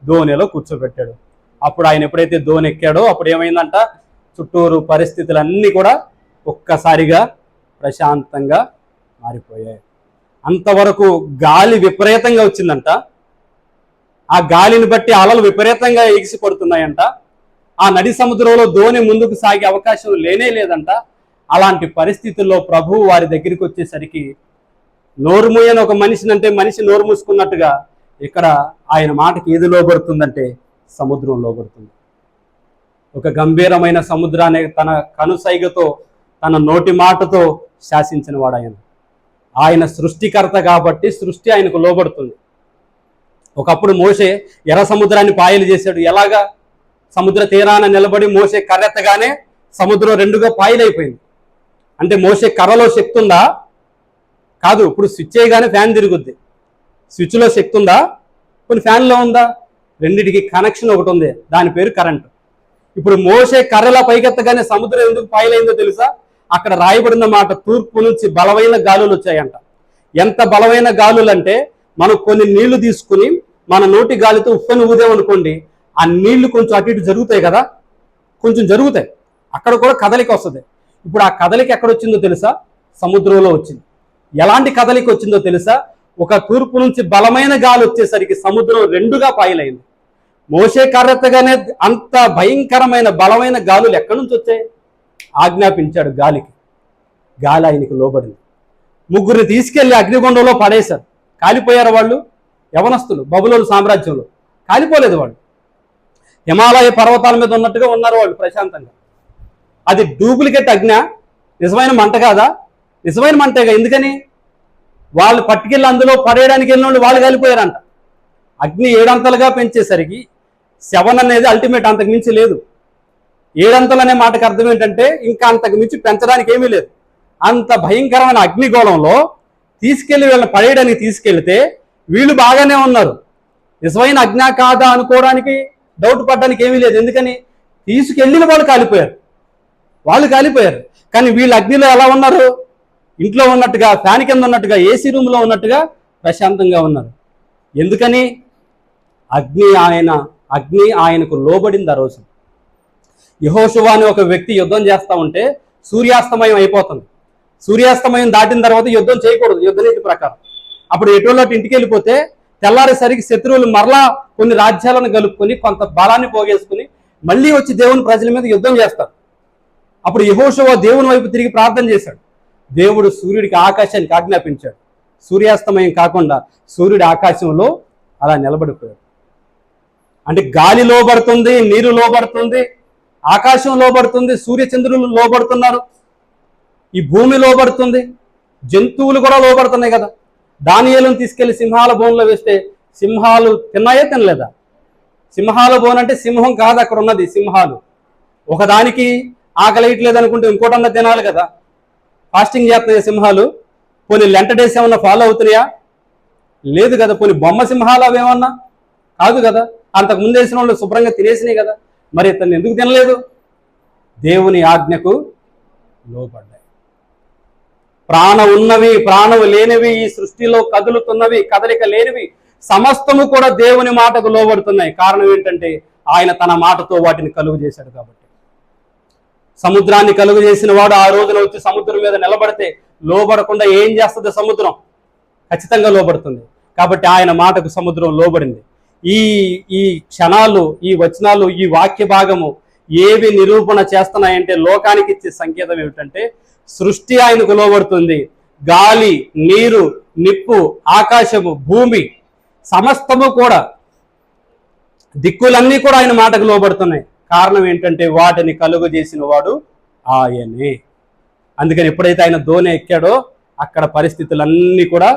దోణిలో కూర్చోబెట్టాడు. అప్పుడు ఆయన ఎప్పుడైతే దోణి ఎక్కాడో అప్పుడు ఏమైందంట? చుట్టూరు పరిస్థితులన్నీ కూడా ఒక్కసారిగా ప్రశాంతంగా మారిపోయాయి. అంతవరకు గాలి విపరీతంగా వచ్చిందంట. ఆ గాలిని బట్టి అలలు విపరీతంగా ఎగిసి పడుతున్నాయంట. ఆ నడి సముద్రంలో దోణి ముందుకు సాగే అవకాశం లేనే లేదంట. అలాంటి పరిస్థితుల్లో ప్రభువు వారి దగ్గరికి వచ్చేసరికి నోరు మూయని ఒక మనిషిని, అంటే మనిషి నోరు మూసుకున్నట్టుగా ఇక్కడ ఆయన మాటకి ఏది లోబడుతుందంటే సముద్రం లోబడుతుంది. ఒక గంభీరమైన సముద్రాన్ని తన కనుసైగతో తన నోటి మాటతో శాసించిన వాడు ఆయన. ఆయన సృష్టికర్త కాబట్టి సృష్టి ఆయనకు లోబడుతుంది. ఒకప్పుడు మోషే ఎర్ర సముద్రాన్ని పాయలు చేశాడు. ఎలాగా? సముద్ర తీరాన నిలబడి మోషే కర్రెత్తగానే సముద్రం రెండుగా పాయలైపోయింది. అంటే మోషే కర్రలో శక్తి ఉందా? కాదు. ఇప్పుడు స్విచ్ చేయగానే ఫ్యాన్ తిరుగుద్ది. స్విచ్లో శక్తి ఉందా? కొన్ని ఫ్యాన్లో ఉందా? రెండిటికి కనెక్షన్ ఒకటి ఉంది, దాని పేరు కరెంటు. ఇప్పుడు మోషే కర్రలా పైకెత్తగానే సముద్రం ఎందుకు పాయలైందో తెలుసా? అక్కడ రాయబడిన మాట, తూర్పు నుంచి బలమైన గాలులు వచ్చాయంట. ఎంత బలమైన గాలులు అంటే, మనం కొన్ని నీళ్లు తీసుకుని మన నోటి గాలితో ఉప్పని ఊదేమనుకోండి, ఆ నీళ్లు కొంచెం అటు ఇటు జరుగుతాయి కదా, కొంచెం జరుగుతాయి, అక్కడ కూడా కదలిక వస్తుంది. ఇప్పుడు ఆ కదలిక ఎక్కడొచ్చిందో తెలుసా? సముద్రంలో వచ్చింది. ఎలాంటి కదలిక వచ్చిందో తెలుసా? ఒక తూర్పు నుంచి బలమైన గాలి వచ్చేసరికి సముద్రం రెండుగా పాయలైంది. మోషే కర్రెత్తగానే అంత భయంకరమైన బలమైన గాలులు ఎక్కడి నుంచి వచ్చాయి? ఆజ్ఞాపించాడు గాలికి. గాలి ఆయనకు లోబడింది. ముగ్గురిని తీసుకెళ్లి అగ్నిగుండంలో పడేశారు. కాలిపోయారు వాళ్ళు. యవనస్తులు బబులోను సామ్రాజ్యంలో. కాలిపోలేదు వాళ్ళు. హిమాలయ పర్వతాల మీద ఉన్నట్టుగా ఉన్నారు వాళ్ళు ప్రశాంతంగా. అది డూప్లికేట్ అగ్ని, నిజమైన మంట కాదా? నిజమైన మంటేగా. ఎందుకని? వాళ్ళు పట్టుకెళ్ళి అందులో పడేయడానికి వెళ్ళిన వాళ్ళు కాలిపోయారంట. అగ్ని 7 అంతలుగా పెంచేసరికి 7 అనేది అల్టిమేట్, అంతకు మించి లేదు. 7 అంతలు అనే మాటకు అర్థం ఏంటంటే ఇంకా అంతకు మించి పెంచడానికి ఏమీ లేదు. అంత భయంకరమైన అగ్నిగోళంలో తీసుకెళ్లి వీళ్ళని పడేయడానికి తీసుకెళ్తే వీళ్ళు బాగానే ఉన్నారు. నిజమైన అగ్ని కాదా అనుకోవడానికి, డౌట్ పడడానికి ఏమీ లేదు. ఎందుకని? తీసుకెళ్ళిన వాళ్ళు కాలిపోయారు. వాళ్ళు కాలిపోయారు. కానీ వీళ్ళు అగ్నిలో ఎలా ఉన్నారు? ఇంట్లో ఉన్నట్టుగా, ఫ్యాన్ కింద ఉన్నట్టుగా, ఏసీ రూమ్లో ఉన్నట్టుగా ప్రశాంతంగా ఉన్నారు. ఎందుకని? అగ్ని ఆయనకు లోబడింది. ఆ రోజు యెహోషువ అనే ఒక వ్యక్తి యుద్ధం చేస్తూ ఉంటే సూర్యాస్తమయం అయిపోతుంది. సూర్యాస్తమయం దాటిన తర్వాత యుద్ధం చేయకూడదు యుద్ధనీతి ప్రకారం. అప్పుడు ఎటువంటి ఇంటికి వెళ్ళిపోతే తెల్లారేసరికి శత్రువులు మరలా కొన్ని రాజ్యాలను కలుపుకొని కొంత బలాన్ని పోగేసుకుని మళ్ళీ వచ్చి దేవుని ప్రజల మీద యుద్ధం చేస్తారు. అప్పుడు యెహోషువ దేవుని వైపు తిరిగి ప్రార్థన చేశాడు. దేవుడు సూర్యుడికి ఆకాశానికి ఆజ్ఞాపించాడు. సూర్యాస్తమయం కాకుండా సూర్యుడి ఆకాశంలో అలా నిలబడిపోయాడు. అంటే గాలి లోబడుతుంది, నీరు లోబడుతుంది, ఆకాశం లోబడుతుంది, సూర్యచంద్రులు లోబడుతున్నారు, ఈ భూమి లోబడుతుంది, జంతువులు కూడా లోబడుతున్నాయి కదా. దానియేలును తీసుకెళ్లి సింహాల బోన్లో వేస్తే సింహాలు తిన్నాయే తినలేదా? సింహాల బోన్ అంటే సింహం కాదు అక్కడ ఉన్నది, సింహాలు. ఒకదానికి ఆకలియట్లేదు అనుకుంటే ఇంకోటన్నా తినాలి కదా. ఫాస్టింగ్ చేస్తున్నాయి సింహాలు. పోనీ లెంట డేస్ ఏమన్నా ఫాలో అవుతున్నాయా? లేదు కదా. పోనీ బొమ్మ సింహాలు అవేమన్నా? కాదు కదా. అంతకు ముందు వేసిన వాళ్ళు శుభ్రంగా తినేసినాయి కదా. మరి ఇతన్ని ఎందుకు తినలేదు? దేవుని ఆజ్ఞకు లోబడ్డాయి. ప్రాణం ఉన్నవి, ప్రాణం లేనివి, ఈ సృష్టిలో కదులుతున్నవి, కదలిక లేనివి సమస్తము కూడా దేవుని మాటకు లోబడుతున్నాయి. కారణం ఏంటంటే ఆయన తన మాటతో వాటిని కలుగు చేశాడు కాబట్టి. సముద్రాన్ని కలుగు చేసిన వాడు ఆ రోజున వచ్చి సముద్రం మీద నిలబడితే లోబడకుండా ఏం చేస్తుంది? సముద్రం ఖచ్చితంగా లోబడుతుంది. కాబట్టి ఆయన మాటకు సముద్రం లోబడింది. ఈ క్షణాలు, ఈ వచనాలు, ఈ వాక్య భాగము ఏవి నిరూపణ చేస్తున్నాయంటే లోకానికి ఇచ్చే సంకేతం ఏమిటంటే సృష్టి ఆయనకు లోబడుతుంది. గాలి, నీరు, నిప్పు, ఆకాశము, భూమి సమస్తము కూడా, దిక్కులన్నీ కూడా ఆయన మాటకు లోబడుతున్నాయి. కారణం ఏంటంటే వాటిని కలుగజేసిన వాడు ఆయనే. అందుకని ఎప్పుడైతే ఆయన దోణి ఎక్కాడో అక్కడ పరిస్థితులన్నీ కూడా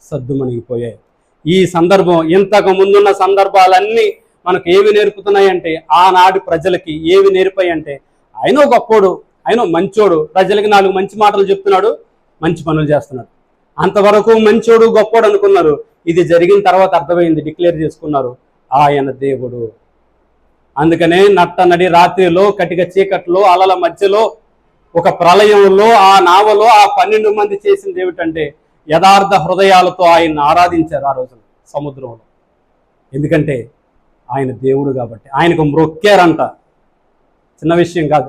సద్దుమణిగిపోయాయి. ఈ సందర్భం, ఇంతకు ముందున్న సందర్భాలన్నీ మనకు ఏవి నేర్పుతున్నాయంటే, ఆనాటి ప్రజలకి ఏవి నేర్పాయంటే, ఆయన గొప్పోడు, ఆయన మంచోడు, ప్రజలకి 4 మంచి మాటలు చెప్తున్నాడు, మంచి పనులు చేస్తున్నాడు. అంతవరకు మంచోడు గొప్పోడు అనుకున్నారు. ఇది జరిగిన తర్వాత అర్థమైంది, డిక్లేర్ చేసుకున్నారు, ఆయన దేవుడు. అందుకనే నడి రాత్రిలో, కటిక చీకట్లో, అలల మధ్యలో, ఒక ప్రళయంలో, ఆ నావలో ఆ 12 మంది చేసింది ఏమిటంటే యథార్థ హృదయాలతో ఆయన్ని ఆరాధించారు ఆ రోజున సముద్రంలో. ఎందుకంటే ఆయన దేవుడు కాబట్టి, ఆయనకు మ్రొక్కారంట. చిన్న విషయం కాదు.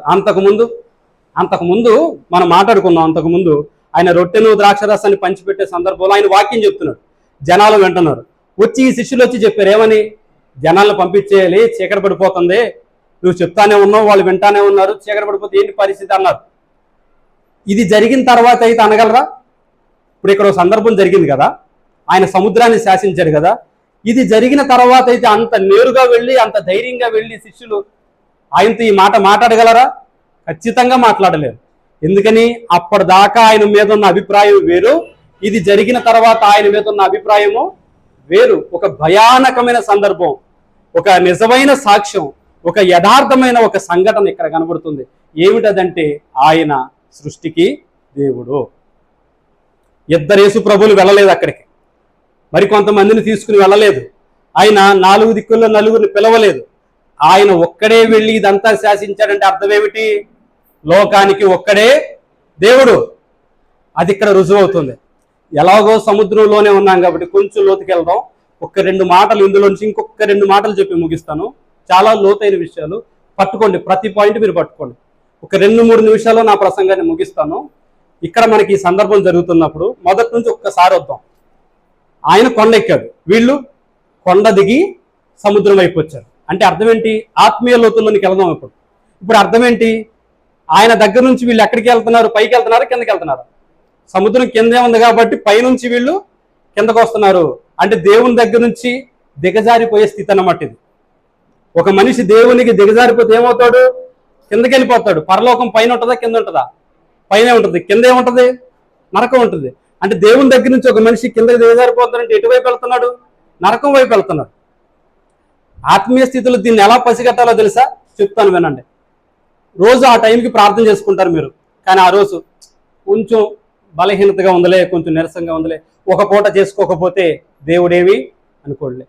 అంతకుముందు మనం మాట్లాడుకున్నాం. అంతకుముందు ఆయన రొట్టెను ద్రాక్షరసాన్ని పంచిపెట్టే సందర్భంలో ఆయన వాక్యం చెప్తున్నాడు, జనాలు వింటున్నారు. వచ్చి ఈ శిష్యులు వచ్చి చెప్పారు, ఏమని? జనాలను పంపించేయాలి, చీకటి పడిపోతుంది, నువ్వు చెప్తానే ఉన్నావు, వాళ్ళు వింటానే ఉన్నారు, చీకటి పడిపోతే ఏంటి పరిస్థితి అన్నారు. ఇది జరిగిన తర్వాత అయితే అనగలరా? ఇప్పుడు ఇక్కడ ఒక సందర్భం జరిగింది కదా, ఆయన సముద్రాన్ని శాసించాడు కదా. ఇది జరిగిన తర్వాత అయితే అంత నేరుగా వెళ్ళి, అంత ధైర్యంగా వెళ్ళి శిష్యులు ఆయనతో ఈ మాట మాట్లాడగలరా? ఖచ్చితంగా మాట్లాడలేరు. ఎందుకని? అప్పటిదాకా ఆయన మీద ఉన్న అభిప్రాయం వేరు, ఇది జరిగిన తర్వాత ఆయన మీద ఉన్న అభిప్రాయము వేరు. ఒక భయానకమైన సందర్భం, ఒక నిజమైన సాక్ష్యం, ఒక యథార్థమైన ఒక సంఘటన ఇక్కడ కనబడుతుంది. ఏమిటదంటే ఆయన సృష్టికి దేవుడు. 2 యేసు ప్రభువులు వెళ్ళలేదు అక్కడికి, మరి కొంతమందిని తీసుకుని వెళ్ళలేదు. ఆయన 4 దిక్కుల్లో నలుగురిని పిలవలేదు. ఆయన ఒక్కడే వెళ్ళి ఇదంతా శాసించాడంటే అర్థమేమిటి? లోకానికి ఒక్కడే దేవుడు. అది ఇక్కడ రుజువు అవుతుంది. ఎలాగో సముద్రంలోనే ఉన్నాం కాబట్టి కొంచెం లోతుకి వెళ్దాం. 1-2 మాటలు ఇందులో నుంచి ఇంకొక 2 మాటలు చెప్పి ముగిస్తాను. చాలా లోతైన విషయాలు, పట్టుకోండి, ప్రతి పాయింట్ మీరు పట్టుకోండి. ఒక 2-3 నిమిషాల్లో నా ప్రసంగాన్ని ముగిస్తాను. ఇక్కడ మనకి ఈ సందర్భం జరుగుతున్నప్పుడు మొదటి నుంచి ఒక్కసారి వద్దాం. ఆయన కొండ ఎక్కాడు, వీళ్ళు కొండ దిగి సముద్రం వైపు వచ్చారు. అంటే అర్థం ఏంటి? ఆత్మీయ లోతుల్లోనికి వెళ్దాం. ఇప్పుడు అర్థం ఏంటి? ఆయన దగ్గర నుంచి వీళ్ళు ఎక్కడికి వెళ్తున్నారు? పైకి వెళ్తున్నారు, కిందకి వెళ్తున్నారు? సముద్రం కిందే ఉంది కాబట్టి పైనుంచి వీళ్ళు కిందకు వస్తున్నారు. అంటే దేవుని దగ్గర నుంచి దిగజారిపోయే స్థితి అన్నమాట ఇది. ఒక మనిషి దేవునికి దిగజారిపోతే ఏమవుతాడు? కిందకి వెళ్ళిపోతాడు. పరలోకం పైన ఉంటుందా, కింద ఉంటుందా? పైనే ఉంటుంది. కింద ఏముంటుంది? నరకం ఉంటుంది. అంటే దేవుని దగ్గర నుంచి ఒక మనిషి కిందకి దిగజారిపోతాడంటే ఎటువైపు వెళ్తున్నాడు? నరకం వైపు వెళ్తున్నాడు. ఆత్మీయ స్థితిలో దీన్ని ఎలా పసిగట్టాలో తెలుసా? చెప్తాను వినండి. రోజు ఆ టైంకి ప్రార్థన చేసుకుంటారు మీరు, కానీ ఆ రోజు కొంచెం బలహీనతగా ఉందలే, కొంచెం నీరసంగా ఉందలే, ఒక పూట చేసుకోకపోతే దేవుడేవి అనుకోలే.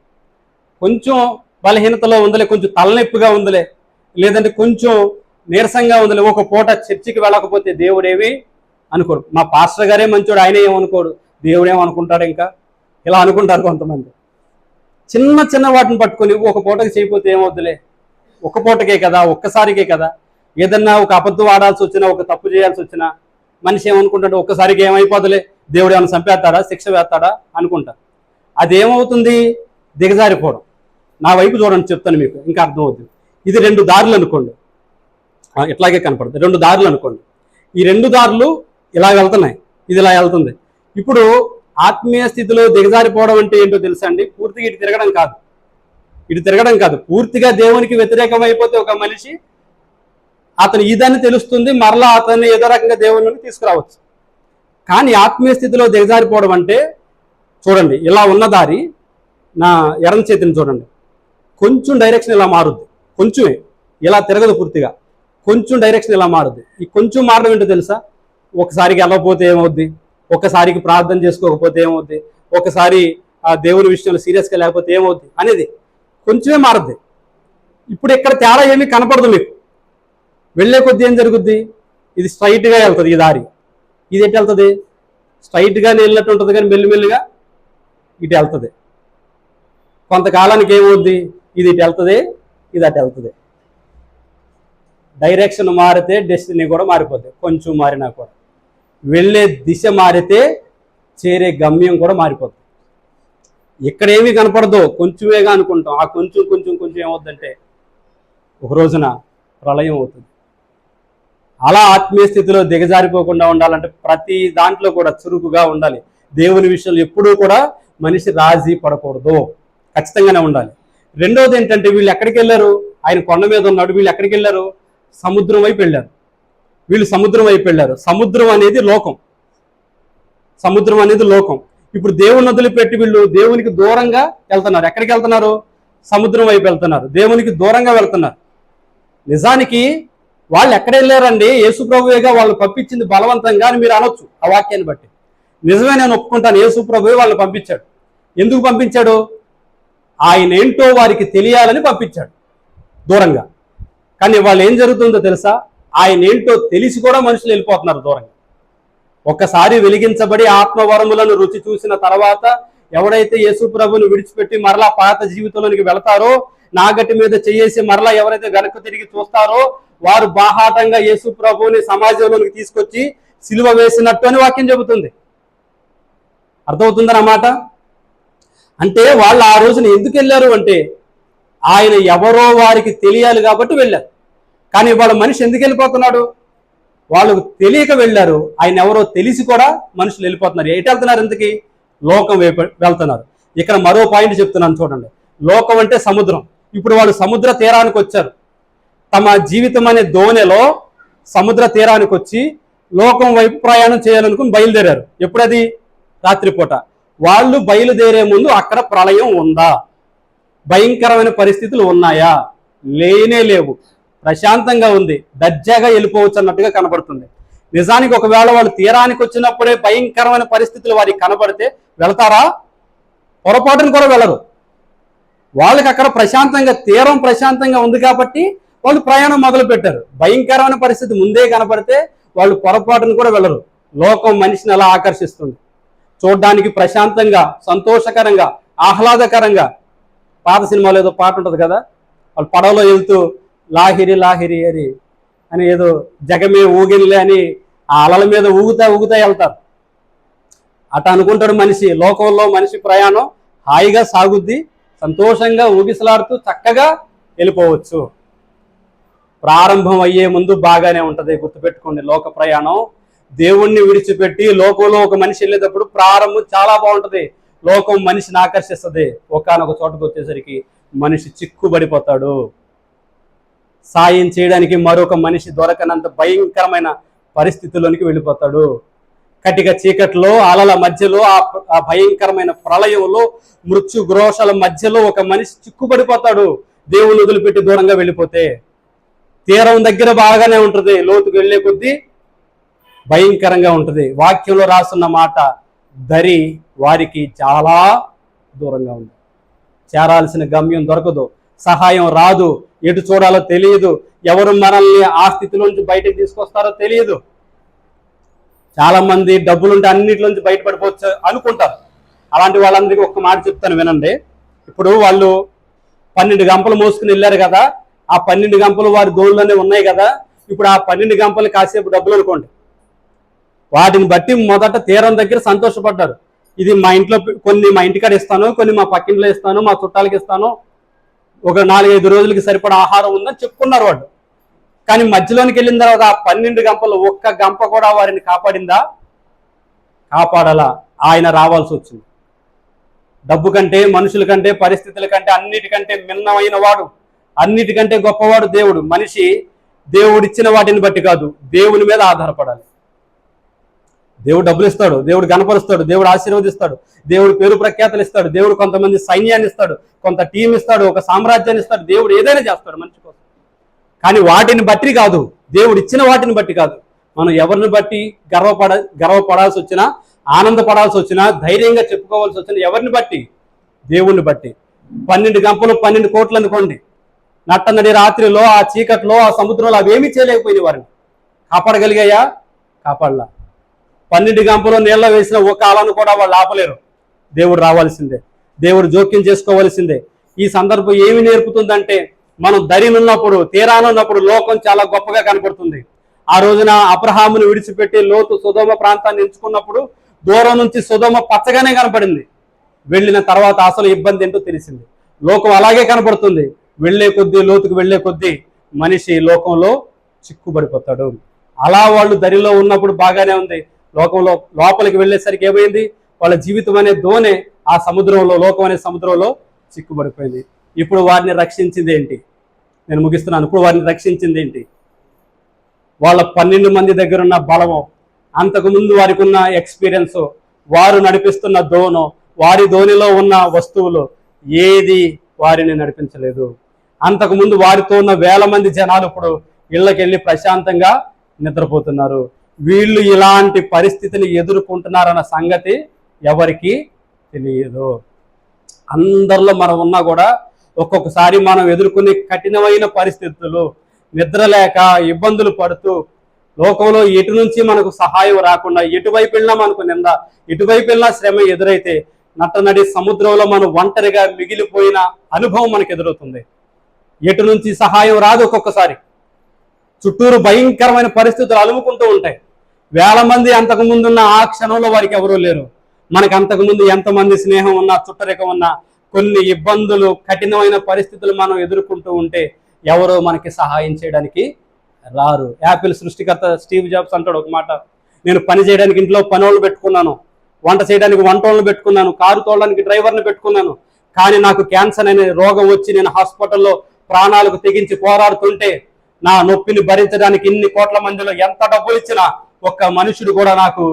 కొంచెం బలహీనతలో ఉందలే, కొంచెం తలనొప్పిగా ఉందలే, లేదంటే కొంచెం నీరసంగా ఉందలే, ఒక పూట చర్చికి వెళ్ళకపోతే దేవుడేవి అనుకోడు. మా పాస్టర్ గారే మంచోడు, ఆయన ఏమనుకోడు, దేవుడేమనుకుంటాడు? ఇంకా ఇలా అనుకుంటారు కొంతమంది. చిన్న చిన్న వాటిని పట్టుకొని ఒక పూటకి చేయకపోతే ఏమవుద్దులే, ఒక్క పూటకే కదా, ఒక్కసారికే కదా. ఏదన్నా ఒక అబద్ధం ఆడాల్సి వచ్చినా, ఒక తప్పు చేయాల్సి వచ్చినా మనిషి ఏమనుకుంటాడు? ఒక్కసారికి ఏమైపోదులే, దేవుడు ఏమైనా చంపేస్తాడా, శిక్ష వేస్తాడా అనుకుంటా. అదేమవుతుంది? దిగజారిపోవడం. నా వైపు చూడండి, చెప్తాను మీకు, ఇంకా అర్థమవుతుంది. ఇది 2 దారులు అనుకోండి, ఇట్లాగే కనపడుతుంది. 2 దారులు అనుకోండి. ఈ 2 దారులు ఇలా వెళ్తున్నాయి, ఇది ఇలా వెళ్తుంది. ఇప్పుడు ఆత్మీయ స్థితిలో దిగజారిపోవడం అంటే ఏంటో తెలుసా అండి? పూర్తిగా ఇటు తిరగడం కాదు, పూర్తిగా దేవునికి వ్యతిరేకం అయిపోతే ఒక మనిషి, అతను ఇదని తెలుస్తుంది, మరలా అతన్ని ఏదో రకంగా దేవుని తీసుకురావచ్చు. కానీ ఆత్మీయ స్థితిలో దిగజారిపోవడం అంటే, చూడండి, ఇలా ఉన్న దారి, నా ఎడమ చేతిని చూడండి, కొంచెం డైరెక్షన్ ఇలా మారుద్ది, కొంచెమే, ఇలా తిరగదు పూర్తిగా, కొంచెం డైరెక్షన్ ఇలా మారుద్ది. ఈ కొంచెం మారడం ఏంటో తెలుసా? ఒకసారికి వెళ్ళకపోతే ఏమవుద్ది, ఒకసారికి ప్రార్థన చేసుకోకపోతే ఏమవుద్ది, ఒకసారి ఆ దేవుని విషయంలో సీరియస్గా లేకపోతే ఏమవుద్ది అనేది కొంచెమే మారుద్ది. ఇప్పుడు ఇక్కడ తేడా ఏమీ కనపడదు మీకు. వెళ్ళే కొద్దీ ఏం జరుగుద్ది? ఇది స్ట్రైట్గా వెళ్తుంది ఈ దారి, ఇది ఎటు వెళ్తుంది? స్ట్రైట్గానే వెళ్ళినట్టు ఉంటుంది, కానీ మెల్లిమెల్లిగా ఇటు వెళ్తుంది. కొంతకాలానికి ఏమవుద్ది? ఇది ఇటు వెళ్తుంది, ఇది అటు వెళ్తుంది. డైరెక్షన్ మారితే డెస్టినీ కూడా మారిపోద్ది. కొంచెం మారినా కూడా వెళ్ళే దిశ మారితే చేరే గమ్యం కూడా మారిపోతుంది. ఇక్కడ ఏమీ కనపడదు, కొంచెమేగా అనుకుంటాం. ఆ కొంచెం కొంచెం కొంచెం ఏమవుద్దంటే ఒక రోజున ప్రళయం అవుతుంది. అలా ఆత్మీయ స్థితిలో దిగజారిపోకుండా ఉండాలంటే ప్రతి దాంట్లో కూడా చురుకుగా ఉండాలి. దేవుని విషయంలో ఎప్పుడూ కూడా మనిషి రాజీ పడకూడదు, ఖచ్చితంగానే ఉండాలి. రెండోది ఏంటంటే వీళ్ళు ఎక్కడికి వెళ్ళారు? ఆయన కొండ మీద ఉన్నాడు, వీళ్ళు ఎక్కడికి వెళ్ళారు? సముద్రం వైపు వెళ్ళారు. వీళ్ళు సముద్రం వైపు వెళ్ళారు. సముద్రం అనేది లోకం, సముద్రం అనేది లోకం. ఇప్పుడు దేవుని వదిలిపెట్టి వీళ్ళు దేవునికి దూరంగా వెళ్తున్నారు. ఎక్కడికి వెళ్తున్నారు? సముద్రం వైపు వెళ్తున్నారు, దేవునికి దూరంగా వెళ్తున్నారు. నిజానికి వాళ్ళు ఎక్కడ వెళ్ళారండి? యేసు ప్రభువేగా వాళ్ళు పంపించింది బలవంతంగా అని మీరు అనొచ్చు ఆ వాక్యాన్ని బట్టి. నిజమే, నేను ఒప్పుకుంటాను, యేసు ప్రభువే వాళ్ళని పంపించాడు. ఎందుకు పంపించాడు? ఆయన ఏంటో వారికి తెలియాలని పంపించాడు దూరంగా. కానీ వాళ్ళు ఏం జరుగుతుందో తెలుసా? ఆయన ఏంటో తెలిసి కూడా మనుషులు వెళ్ళిపోతున్నారు దూరంగా. ఒక్కసారి వెలిగించబడి ఆత్మవరములను రుచి చూసిన తర్వాత ఎవడైతే యేసు ప్రభుని విడిచిపెట్టి మరలా పాత జీవితంలోనికి వెళతారో, నాగటి మీద చేసి మరలా ఎవరైతే వెనక్కి తిరిగి చూస్తారో వారు బాహాటంగా యేసు ప్రభుని సమాజంలోనికి తీసుకొచ్చి సిలువ వేసినట్టు అని వాక్యం చెబుతుంది. అర్థమవుతుందన్నమాట. అంటే వాళ్ళు ఆ రోజున ఎందుకు వెళ్ళారు అంటే ఆయన ఎవరో వారికి తెలియాలి కాబట్టి వెళ్ళారు. కానీ వాళ్ళ మనిషి ఎందుకు వెళ్ళిపోతున్నాడు? వాళ్ళకు తెలియక వెళ్ళారు. ఆయన ఎవరో తెలిసి కూడా మనుషులు వెళ్ళిపోతున్నారు. ఎటు వెళ్తున్నారు? ఎందుకు? లోకం వైపు వెళ్తున్నారు. ఇక్కడ మరో పాయింట్ చెప్తున్నాను చూడండి. లోకం అంటే సముద్రం. ఇప్పుడు వాళ్ళు సముద్ర తీరానికి వచ్చారు. తమ జీవితం అనే దోణిలో సముద్ర తీరానికి వచ్చి లోకం వైపు ప్రయాణం చేయాలనుకుని బయలుదేరారు. ఎప్పుడది? రాత్రిపూట. వాళ్ళు బయలుదేరే ముందు అక్కడ ప్రళయం ఉందా? భయంకరమైన పరిస్థితులు ఉన్నాయా? లేనే లేవు. ప్రశాంతంగా ఉంది, దర్జాగా వెళ్ళిపోవచ్చు అన్నట్టుగా కనబడుతుంది. నిజానికి ఒకవేళ వాళ్ళు తీరానికి వచ్చినప్పుడే భయంకరమైన పరిస్థితులు వారికి కనబడితే వెళ్తారా? పొరపాటును కూడా వెళ్ళరు. వాళ్ళకి అక్కడ ప్రశాంతంగా, తీరం ప్రశాంతంగా ఉంది కాబట్టి వాళ్ళు ప్రయాణం మొదలు పెట్టారు. భయంకరమైన పరిస్థితి ముందే కనబడితే వాళ్ళు పొరపాటును కూడా వెళ్ళరు. లోకం మనిషిని అలా ఆకర్షిస్తుంది. చూడడానికి ప్రశాంతంగా, సంతోషకరంగా, ఆహ్లాదకరంగా. పాత సినిమాలో ఏదో పాట ఉంటుంది కదా, వాళ్ళు పడవలో వెళ్తూ లాహిరి లాహిరి అని ఏదో జగమే ఊగినిలే అని ఆ అలల మీద ఊగుతా వెళ్తారు. అట అనుకుంటాడు మనిషి. లోకంలో మనిషి ప్రయాణం హాయిగా సాగుద్ది, సంతోషంగా ఊగిసలాడుతూ చక్కగా వెళ్ళిపోవచ్చు. ప్రారంభం అయ్యే ముందు బాగానే ఉంటుంది. గుర్తుపెట్టుకోండి, లోక ప్రయాణం దేవుణ్ణి విడిచిపెట్టి లోకంలో ఒక మనిషి వెళ్ళేటప్పుడు ప్రారంభం చాలా బాగుంటుంది. లోకం మనిషిని ఆకర్షిస్తుంది. ఒకానొక చోటకు వచ్చేసరికి మనిషి చిక్కుబడిపోతాడు. సాయం చేయడానికి మరొక మనిషి దొరకనంత భయంకరమైన పరిస్థితుల్లోనికి వెళ్ళిపోతాడు. కటిక చీకట్లో, అలల మధ్యలో, ఆ భయంకరమైన ప్రళయంలో, మృత్యు గ్రోషాల మధ్యలో ఒక మనిషి చిక్కుబడిపోతాడు. దేవుని వదిలిపెట్టి దూరంగా వెళ్ళిపోతే. తీరం దగ్గర బాగానే ఉంటుంది, లోతుకు వెళ్లే కొద్దీ భయంకరంగా ఉంటుంది. వాక్యంలో రాసున్న మాట, దరి వారికి చాలా దూరంగా ఉంది. చేరాల్సిన గమ్యం దొరకదు, సహాయం రాదు, ఎటు చూడాలో తెలియదు, ఎవరు మనల్ని ఆ స్థితిలోంచి బయటకు తీసుకొస్తారో తెలియదు. చాలా మంది డబ్బులుంటే అన్నిటిలోంచి బయటపడిపోవచ్చు అనుకుంటారు. అలాంటి వాళ్ళందరికీ ఒక్క మాట చెప్తాను వినండి. ఇప్పుడు వాళ్ళు 12 గంపలు మోసుకుని వెళ్ళారు కదా, ఆ 12 గంపలు వారి దోళ్ళలోనే ఉన్నాయి కదా. ఇప్పుడు ఆ 12 గంపలు కాసేపు డబ్బులు అనుకోండి. వాటిని బట్టి మొదట తీరం దగ్గర సంతోషపడ్డారు. ఇది మా ఇంట్లో కొన్ని మా ఇంటికాడ ఇస్తాను, కొన్ని మా పక్కింట్లో ఇస్తాను, మా చుట్టాలకి ఇస్తాను, ఒక 4-5 రోజులకి సరిపడా ఆహారం ఉందని చెప్పుకున్నారు వాళ్ళు. కానీ మధ్యలోనికి వెళ్ళిన తర్వాత ఆ 12 గంపలు ఒక్క గంప కూడా వారిని కాపాడిందా? కాపాడాలా? ఆయన రావాల్సి వచ్చింది. డబ్బు కంటే, మనుషుల కంటే, పరిస్థితుల కంటే, అన్నిటికంటే మిన్నమైన వాడు, అన్నిటికంటే గొప్పవాడు దేవుడు. మనిషి దేవుడిచ్చిన వాటిని బట్టి కాదు, దేవుని మీద ఆధారపడాలి. దేవుడు డబ్బులు ఇస్తాడు, దేవుడు గణపరుస్తాడు, దేవుడు ఆశీర్వదిస్తాడు, దేవుడు పేరు ప్రఖ్యాతలు ఇస్తాడు, దేవుడు కొంతమంది సైన్యాన్ని ఇస్తాడు, కొంత టీం ఇస్తాడు, ఒక సామ్రాజ్యాన్ని ఇస్తాడు. దేవుడు ఏదైనా చేస్తాడు మనిషి కోసం. కానీ వాటిని బట్టి కాదు, దేవుడు ఇచ్చిన వాటిని బట్టి కాదు. మనం ఎవరిని బట్టి గర్వపడాల్సి వచ్చినా, ఆనందపడాల్సి వచ్చినా, ధైర్యంగా చెప్పుకోవాల్సి వచ్చినా ఎవరిని బట్టి? దేవుణ్ణి బట్టి. 12 గంపలు 12 కోట్లు అనుకోండి. నట్టనడి రాత్రిలో, ఆ చీకట్లో, ఆ సముద్రంలో అవేమీ చేయలేకపోయిన వారిని కాపాడగలిగాయా? కాపాడలా. 12 గంపలు నీళ్ళ వేసిన ఒక ఆలను కూడా వాళ్ళు ఆపలేరు. దేవుడు రావాల్సిందే, దేవుడు జోక్యం చేసుకోవాల్సిందే. ఈ సందర్భం ఏమి నేర్పుతుందంటే, మనం దరినున్నప్పుడు, తీరానున్నప్పుడు లోకం చాలా గొప్పగా కనపడుతుంది. ఆ రోజున అబ్రహామును విడిచిపెట్టి లోతు సొదొమ ప్రాంతాన్ని ఎంచుకున్నప్పుడు దూరం నుంచి సొదొమ పచ్చగానే కనపడింది. వెళ్ళిన తర్వాత అసలు ఇబ్బంది ఏంటో తెలిసింది. లోకం అలాగే కనపడుతుంది. వెళ్లే కొద్దీ, లోతుకు వెళ్లే కొద్దీ మనిషి లోకంలో చిక్కుబడిపోతాడు. అలా వాళ్ళు దరిలో ఉన్నప్పుడు బాగానే ఉంది. లోకంలో లోపలికి వెళ్ళేసరికి ఏమైంది? వాళ్ళ జీవితం అనే దోణె ఆ సముద్రంలో, లోకం అనే సముద్రంలో చిక్కుబడిపోయింది. ఇప్పుడు వారిని రక్షించింది ఏంటి? నేను ముగిస్తున్నాను. ఇప్పుడు వారిని రక్షించింది ఏంటి? వాళ్ళ 12 మంది దగ్గర ఉన్న బలము, అంతకుముందు వారికి ఉన్న ఎక్స్పీరియన్స్, వారు నడిపిస్తున్న దోణం, వారి ధోనిలో ఉన్న వస్తువులు ఏది వారిని నడిపించలేదు. అంతకుముందు వారితో ఉన్న వేల మంది జనాలు ఇప్పుడు ఇళ్ళకెళ్ళి ప్రశాంతంగా నిద్రపోతున్నారు. వీళ్ళు ఇలాంటి పరిస్థితిని ఎదుర్కొంటున్నారన్న సంగతి ఎవరికి తెలియదు. అందరిలో మనం ఉన్నా కూడా ఒక్కొక్కసారి మనం ఎదుర్కొనే కఠినమైన పరిస్థితులు, నిద్రలేక ఇబ్బందులు పడుతూ, లోకంలో ఎటు నుంచి మనకు సహాయం రాకుండా, ఎటువైపు వెళ్ళినా మనకు నింద, ఎటువైపు వెళ్ళినా శ్రమ ఎదురైతే నట్టనడి సముద్రంలో మనం ఒంటరిగా మిగిలిపోయిన అనుభవం మనకు ఎదురవుతుంది. ఎటు నుంచి సహాయం రాదు. ఒక్కొక్కసారి చుట్టూరు భయంకరమైన పరిస్థితులు అలుముకుంటూ ఉంటాయి. వేల మంది అంతకుముందున్న ఆ క్షణంలో వారికి ఎవరూ లేరు. మనకు అంతకుముందు ఎంతమంది స్నేహం ఉన్నా, చుట్టరికం ఉన్నా, కొన్ని ఇబ్బందులు, కఠినమైన పరిస్థితులు మనం ఎదుర్కొంటూ ఉంటే ఎవరో మనకి సహాయం చేయడానికి రారు. యాపిల్ సృష్టికర్త స్టీవ్ జాబ్స్ అంటాడు ఒక మాట, నేను పని చేయడానికి ఇంట్లో పనోళ్ళు పెట్టుకున్నాను, వంట చేయడానికి వంటోళ్ళని పెట్టుకున్నాను, కారు తోలడానికి డ్రైవర్ని పెట్టుకున్నాను, కానీ నాకు క్యాన్సర్ అనే రోగం వచ్చి నేను హాస్పిటల్లో ప్రాణాలకు తెగించి పోరాడుతుంటే నా నొప్పిని భరించడానికి ఇన్ని కోట్ల మందిలో ఎంత డబ్బులు ఇచ్చినా ఒక్క మనుషుడు కూడా నాకు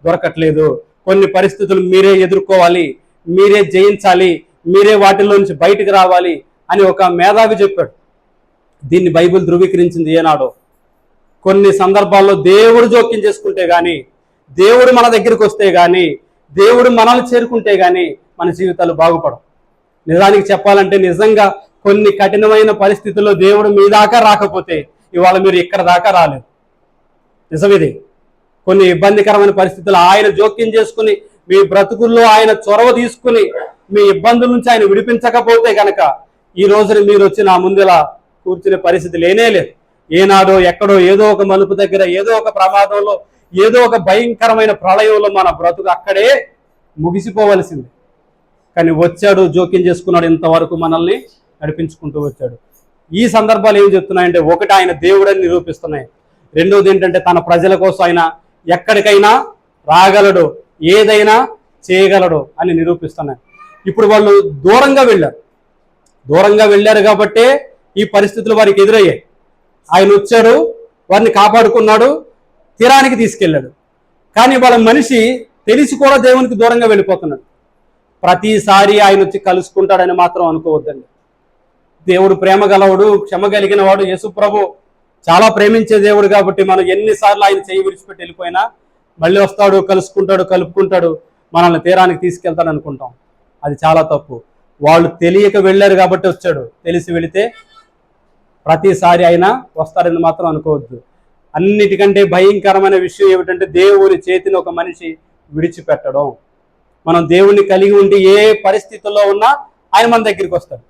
దొరకట్లేదు. కొన్ని పరిస్థితులు మీరే ఎదుర్కోవాలి, మీరే జయించాలి, మీరే వాటిల్లో నుంచి బయటకు రావాలి అని ఒక మేధావి చెప్పాడు. దీన్ని బైబిల్ ధృవీకరించింది ఏనాడో. కొన్ని సందర్భాల్లో దేవుడు జోక్యం చేసుకుంటే కానీ, దేవుడు మన దగ్గరికి వస్తే కానీ, దేవుడు మనల్ని చేరుకుంటే కానీ మన జీవితాలు బాగుపడవు. నిజానికి చెప్పాలంటే నిజంగా కొన్ని కఠినమైన పరిస్థితుల్లో దేవుడు మీ దాకా రాకపోతే ఇవాళ మీరు ఇక్కడ దాకా రాలేదు. నిజమిది. కొన్ని ఇబ్బందికరమైన పరిస్థితులు ఆయన జోక్యం చేసుకుని, మీ బ్రతుకుల్లో ఆయన చొరవ తీసుకుని మీ ఇబ్బందుల నుంచి ఆయన విడిపించకపోతే కనుక ఈ రోజున మీరు వచ్చి నా ముందులా కూర్చునే పరిస్థితి లేనే లేదు. ఏనాడో ఎక్కడో ఏదో ఒక మలుపు దగ్గర, ఏదో ఒక ప్రమాదంలో, ఏదో ఒక భయంకరమైన ప్రళయంలో మన బ్రతుకు అక్కడే ముగిసిపోవలసింది. కానీ వచ్చాడు, జోక్యం చేసుకున్నాడు, ఇంతవరకు మనల్ని నడిపించుకుంటూ వచ్చాడు. ఈ సందర్భాలు ఏం చెప్తున్నాయంటే, ఒకటి ఆయన దేవుడని నిరూపిస్తున్నాయి. రెండోది ఏంటంటే తన ప్రజల కోసం ఆయన ఎక్కడికైనా రాగలడు, ఏదైనా చేయగలడు అని నిరూపిస్తున్నాయి. ఇప్పుడు వాళ్ళు దూరంగా వెళ్ళారు కాబట్టే ఈ పరిస్థితులు వారికి ఎదురయ్యాయి. ఆయన వచ్చాడు, వారిని కాపాడుకున్నాడు, తీరానికి తీసుకెళ్ళాడు. కానీ వాళ్ళ మనిషి తెలిసి కూడా దేవునికి దూరంగా వెళ్ళిపోతున్నాడు. ప్రతిసారి ఆయన వచ్చి కలుసుకుంటాడని మాత్రం అనుకోవద్దండి. దేవుడు ప్రేమ గలవాడు, క్షమ కలిగిన వాడు. యేసు ప్రభు చాలా ప్రేమించే దేవుడు కాబట్టి మనం ఎన్నిసార్లు ఆయన చేయి విడిచిపెట్టి వెళ్ళిపోయినా మళ్ళీ వస్తాడు, కలుసుకుంటాడు, కలుపుకుంటాడు, మనల్ని తీరానికి తీసుకెళ్తాడు అనుకుంటాం. అది చాలా తప్పు. వాళ్ళు తెలియక వెళ్ళారు కాబట్టి వచ్చాడు. తెలిసి వెళితే ప్రతిసారి అయినా వస్తాడని మాత్రం అనుకోవద్దు. అన్నిటికంటే భయంకరమైన విషయం ఏమిటంటే దేవుని చేతిని ఒక మనిషి విడిచిపెట్టడం. మనం దేవుణ్ణి కలిగి ఉండి ఏ పరిస్థితుల్లో ఉన్నా ఆయన మన దగ్గరికి వస్తాడు.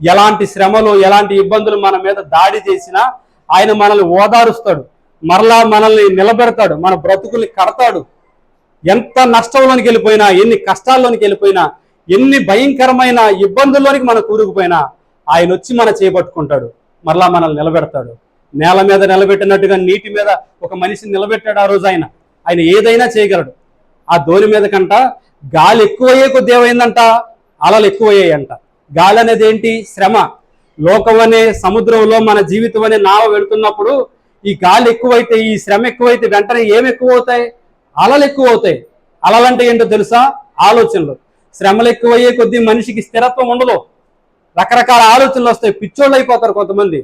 ఎలాంటి శ్రమలు, ఎలాంటి ఇబ్బందులు మన మీద దాడి చేసినా ఆయన మనల్ని ఓదారుస్తాడు, మరలా మనల్ని నిలబెడతాడు, మన బ్రతుకుల్ని కడతాడు. ఎంత నష్టంలోనికి వెళ్ళిపోయినా, ఎన్ని కష్టాల్లోనికి వెళ్ళిపోయినా, ఎన్ని భయంకరమైన ఇబ్బందుల్లోనికి మనం కూరుకుపోయినా ఆయన వచ్చి మన చేపట్టుకుంటాడు, మరలా మనల్ని నిలబెడతాడు. నేల మీద నిలబెట్టినట్టుగా నీటి మీద ఒక మనిషిని నిలబెట్టాడు ఆ రోజు. ఆయన ఏదైనా చేయగలడు. ఆ ధోని మీద కంట గాలి ఎక్కువయ్యే కొద్ది ఏమైందంట, అలలు ఎక్కువయ్యాయంట. గాలి అనేది ఏంటి? శ్రమ. లోకం అనే సముద్రంలో మన జీవితం అనే నావ వెళుతున్నప్పుడు ఈ గాలి ఎక్కువైతే, ఈ శ్రమ ఎక్కువైతే వెంటనే ఏమి ఎక్కువ అవుతాయి? అలలు ఎక్కువ అవుతాయి. అలలంటే ఏంటో తెలుసా? ఆలోచనలు. శ్రమలు ఎక్కువయ్యే కొద్దీ మనిషికి స్థిరత్వం ఉండదు, రకరకాల ఆలోచనలు వస్తాయి, పిచ్చోళ్ళు అయిపోతారు కొంతమంది.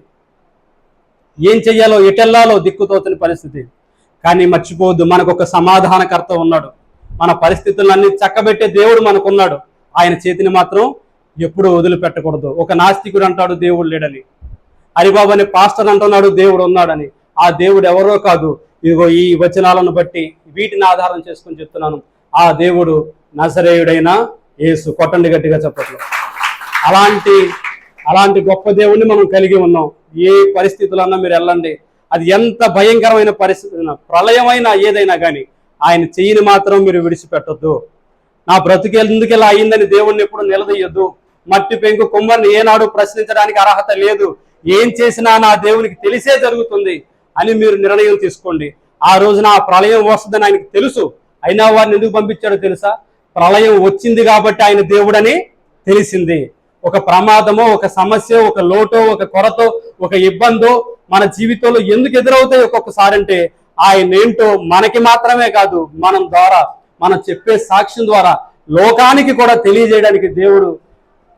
ఏం చెయ్యాలో, ఎటెళ్లాలో దిక్కుతోచని పరిస్థితి. కానీ మర్చిపోవద్దు, మనకు ఒక సమాధానకర్త ఉన్నాడు. మన పరిస్థితులన్నీ చక్కబెట్టే దేవుడు మనకున్నాడు. ఆయన చేతిని మాత్రం ఎప్పుడూ వదిలిపెట్టకూడదు. ఒక నాస్తికుడు అంటాడు దేవుడు లేడని, హరిబాబు అనే పాస్టర్ అంటున్నాడు దేవుడు ఉన్నాడని. ఆ దేవుడు ఎవరో కాదు, ఇదిగో ఈ వచనాలను బట్టి వీటిని ఆధారం చేసుకుని చెప్తున్నాను, ఆ దేవుడు నజరేయుడైన యేసు. కొట్టండి గట్టిగా చెప్పట్లు. అలాంటి గొప్ప దేవుణ్ణి మనం కలిగి ఉన్నాం. ఏ పరిస్థితులన్నా మీరు వెళ్ళండి, అది ఎంత భయంకరమైన పరిస్థితి, ప్రళయమైన ఏదైనా కానీ ఆయన చెయ్యిని మాత్రం మీరు విడిచిపెట్టొద్దు. నా బ్రతుకు ఎందుకు ఇలా అయిందని దేవుణ్ణి ఎప్పుడు నిలదీయొద్దు. మట్టి పెంకు కుమ్మరిని ఏనాడు ప్రశ్నించడానికి అర్హత లేదు. ఏం చేసినా నా దేవునికి తెలిసే జరుగుతుంది అని మీరు నిర్ణయం తీసుకోండి. ఆ రోజున ఆ ప్రళయం వస్తుందని ఆయనకు తెలుసు, అయినా వారిని ఎందుకు పంపించాడో తెలుసా? ప్రళయం వచ్చింది కాబట్టి ఆయన దేవుడని తెలిసింది. ఒక ప్రమాదమో, ఒక సమస్య, ఒక లోటో, ఒక కొరతో, ఒక ఇబ్బందో మన జీవితంలో ఎందుకు ఎదురవుతాయి ఒక్కొక్కసారి అంటే ఆయన ఏంటో మనకి మాత్రమే కాదు, మనం చెప్పే సాక్ష్యం ద్వారా లోకానికి కూడా తెలియజేయడానికి దేవుడు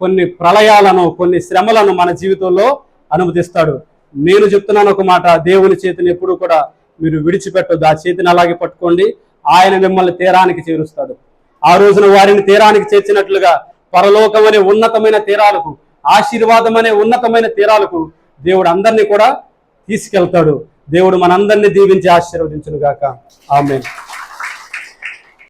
కొన్ని ప్రళయాలను, కొన్ని శ్రమలను మన జీవితంలో అనుమతిస్తాడు. నేను చెప్తున్నాను ఒక మాట, దేవుని చేతిని ఎప్పుడు కూడా మీరు విడిచిపెట్టొద్దు. ఆ చేతిని అలాగే పట్టుకోండి. ఆయన మిమ్మల్ని తీరానికి చేరుస్తాడు. ఆ రోజున వారిని తీరానికి చేర్చినట్లుగా పరలోకం అనే ఉన్నతమైన తీరాలకు, ఆశీర్వాదం అనే ఉన్నతమైన తీరాలకు దేవుడు అందరినీ కూడా తీసుకెళ్తాడు. దేవుడు మనందరినీ దీవించి ఆశీర్వదించును గాక. ఆమేన్.